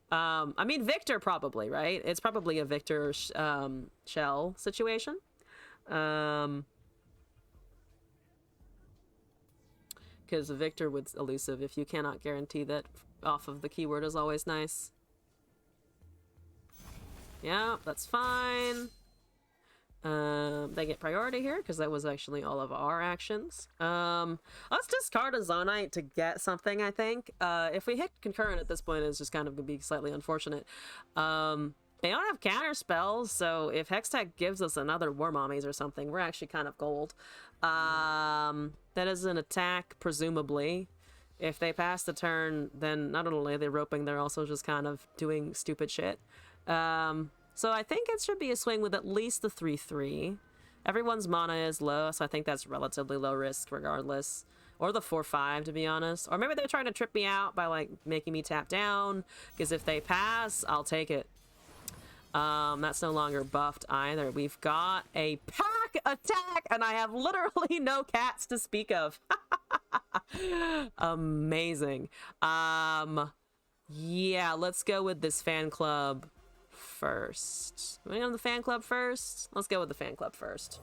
I mean, Victor probably, right? It's probably a Victor Shell situation. Because Victor would elusive if you cannot guarantee that off of the keyword is always nice. Yeah, that's fine. They get priority here because that was actually all of our actions. Let's discard a Zonite to get something, I think. If we hit concurrent at this point, it's just kind of gonna be slightly unfortunate. They don't have counter spells, so if Hextech gives us another War Mommies or something, we're actually kind of gold. That is an attack, presumably. If they pass the turn, then not only are they roping, they're also just kind of doing stupid shit. So I think it should be a swing with at least the 3-3. Everyone's mana is low, so I think that's relatively low risk regardless. Or the 4-5, to be honest. Or maybe they're trying to trip me out by, like, making me tap down, because if they pass, I'll take it. That's no longer buffed either. We've got a pack attack, and I have literally no cats to speak of. Amazing. Yeah, let's go with this fan club first. Are we on the fan club first? Let's go with the fan club first.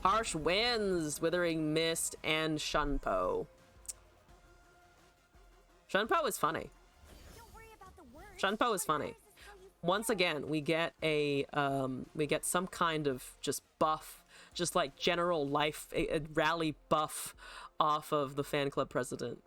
Harsh Winds, Withering Mist, and Shunpo. Shunpo is funny. Shunpo is funny. Once again, we get a we get some kind of just buff, just like general life, a rally buff off of the fan club president.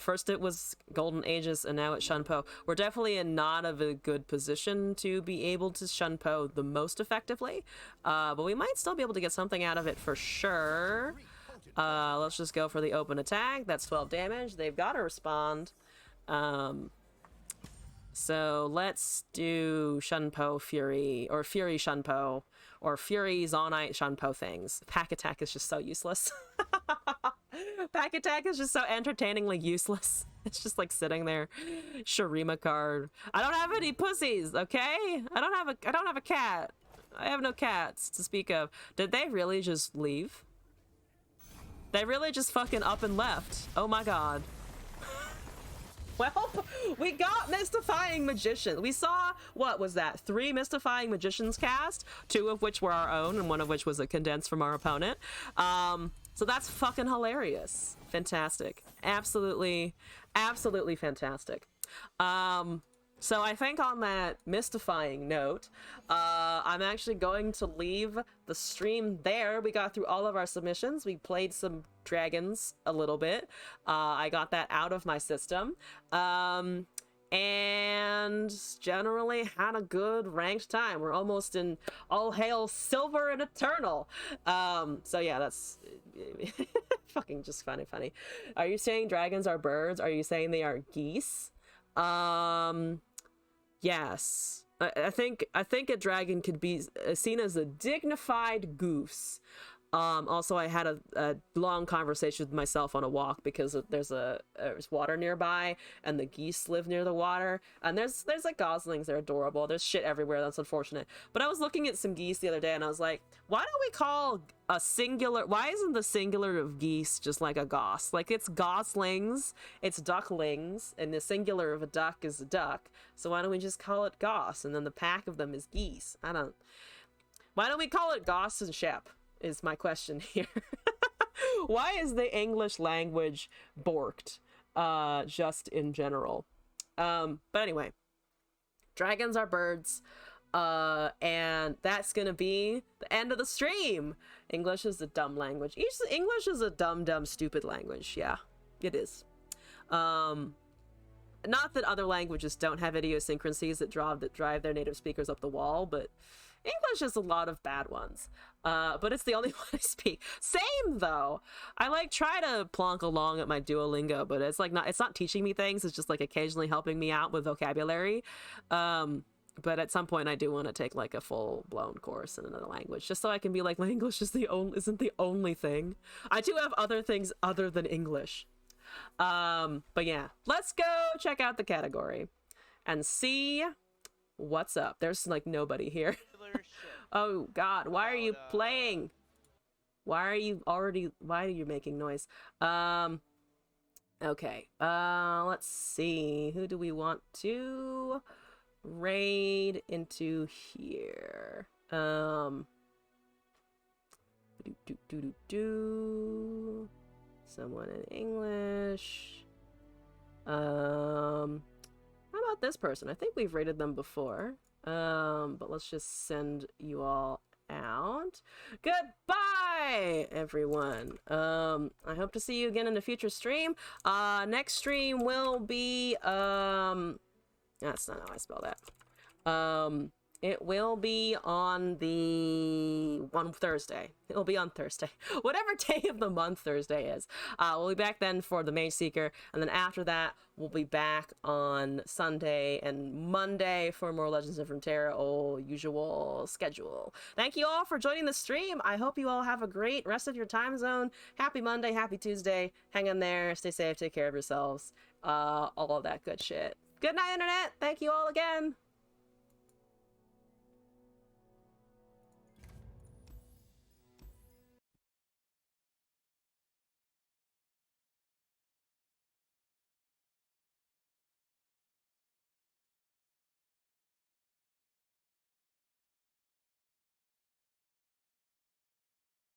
First it was Golden Aegis, and now it's Shunpo. We're definitely in not of a good position to be able to Shunpo the most effectively, but we might still be able to get something out of it for sure. Let's just go for the open attack. That's 12 damage. They've got to respond. So let's do Shunpo Fury, or Fury Shunpo, or Fury Zonite Shunpo things. Pack attack is just so useless. Pack attack is just so entertainingly useless. It's just like sitting there. Shurima card. I don't have any pussies, okay? I don't have a cat. I have no cats to speak of. Did they really just leave? They really just fucking up and left. Oh my god. Well, we got Mystifying Magician. We saw, what was that? 3 Mystifying Magicians cast, 2 of which were our own, and 1 of which was a condensed from our opponent. So that's fucking hilarious. Fantastic. Absolutely, absolutely fantastic. So I think on that mystifying note, I'm actually going to leave the stream there. We got through all of our submissions. We played some dragons a little bit. I got that out of my system. And generally had a good ranked time. We're almost in all hail silver and eternal. So yeah, that's fucking just funny. Are you saying dragons are birds? Are you saying they are geese? Yes. I think a dragon could be seen as a dignified goose. Also, I had a long conversation with myself on a walk because there's water nearby, and the geese live near the water, and there's like goslings. They're adorable. There's shit everywhere. That's unfortunate. But I was looking at some geese the other day, and I was like, why don't we call a singular? Why isn't the singular of geese just like a goss? Like, it's goslings, it's ducklings, and the singular of a duck is a duck. So why don't we just call it goss, and then the pack of them is geese? Why don't we call it goss and shep? Is my question here. Why is the English language borked, just in general? But anyway, dragons are birds, and that's gonna be the end of the stream. English is a dumb language. English is a dumb, stupid language. Yeah, it is. not that other languages don't have idiosyncrasies that drive their native speakers up the wall, but English has a lot of bad ones. But it's the only one I speak. Same though. I like try to plonk along at my Duolingo, but it's not teaching me things. It's just like occasionally helping me out with vocabulary. But at some point I do want to take like a full blown course in another language, just so I can be like, my English isn't the only thing. I do have other things other than English. But yeah, let's go check out the category and see what's up. There's like nobody here. Oh god, why are you playing? Why are you making noise? Okay. Let's see. Who do we want to raid into here? Someone in English. How about this person? I think we've rated them before. But let's just send you all out. Goodbye, everyone. I hope to see you again in a future stream. Next stream will be, that's not how I spell that. It will be on Thursday. It'll be on Thursday. Whatever day of the month Thursday is. We'll be back then for the Mage Seeker, and then after that, we'll be back on Sunday and Monday for more Legends of Runeterra, usual schedule. Thank you all for joining the stream. I hope you all have a great rest of your time zone. Happy Monday, happy Tuesday. Hang in there, stay safe, take care of yourselves. All of that good shit. Good night, Internet. Thank you all again.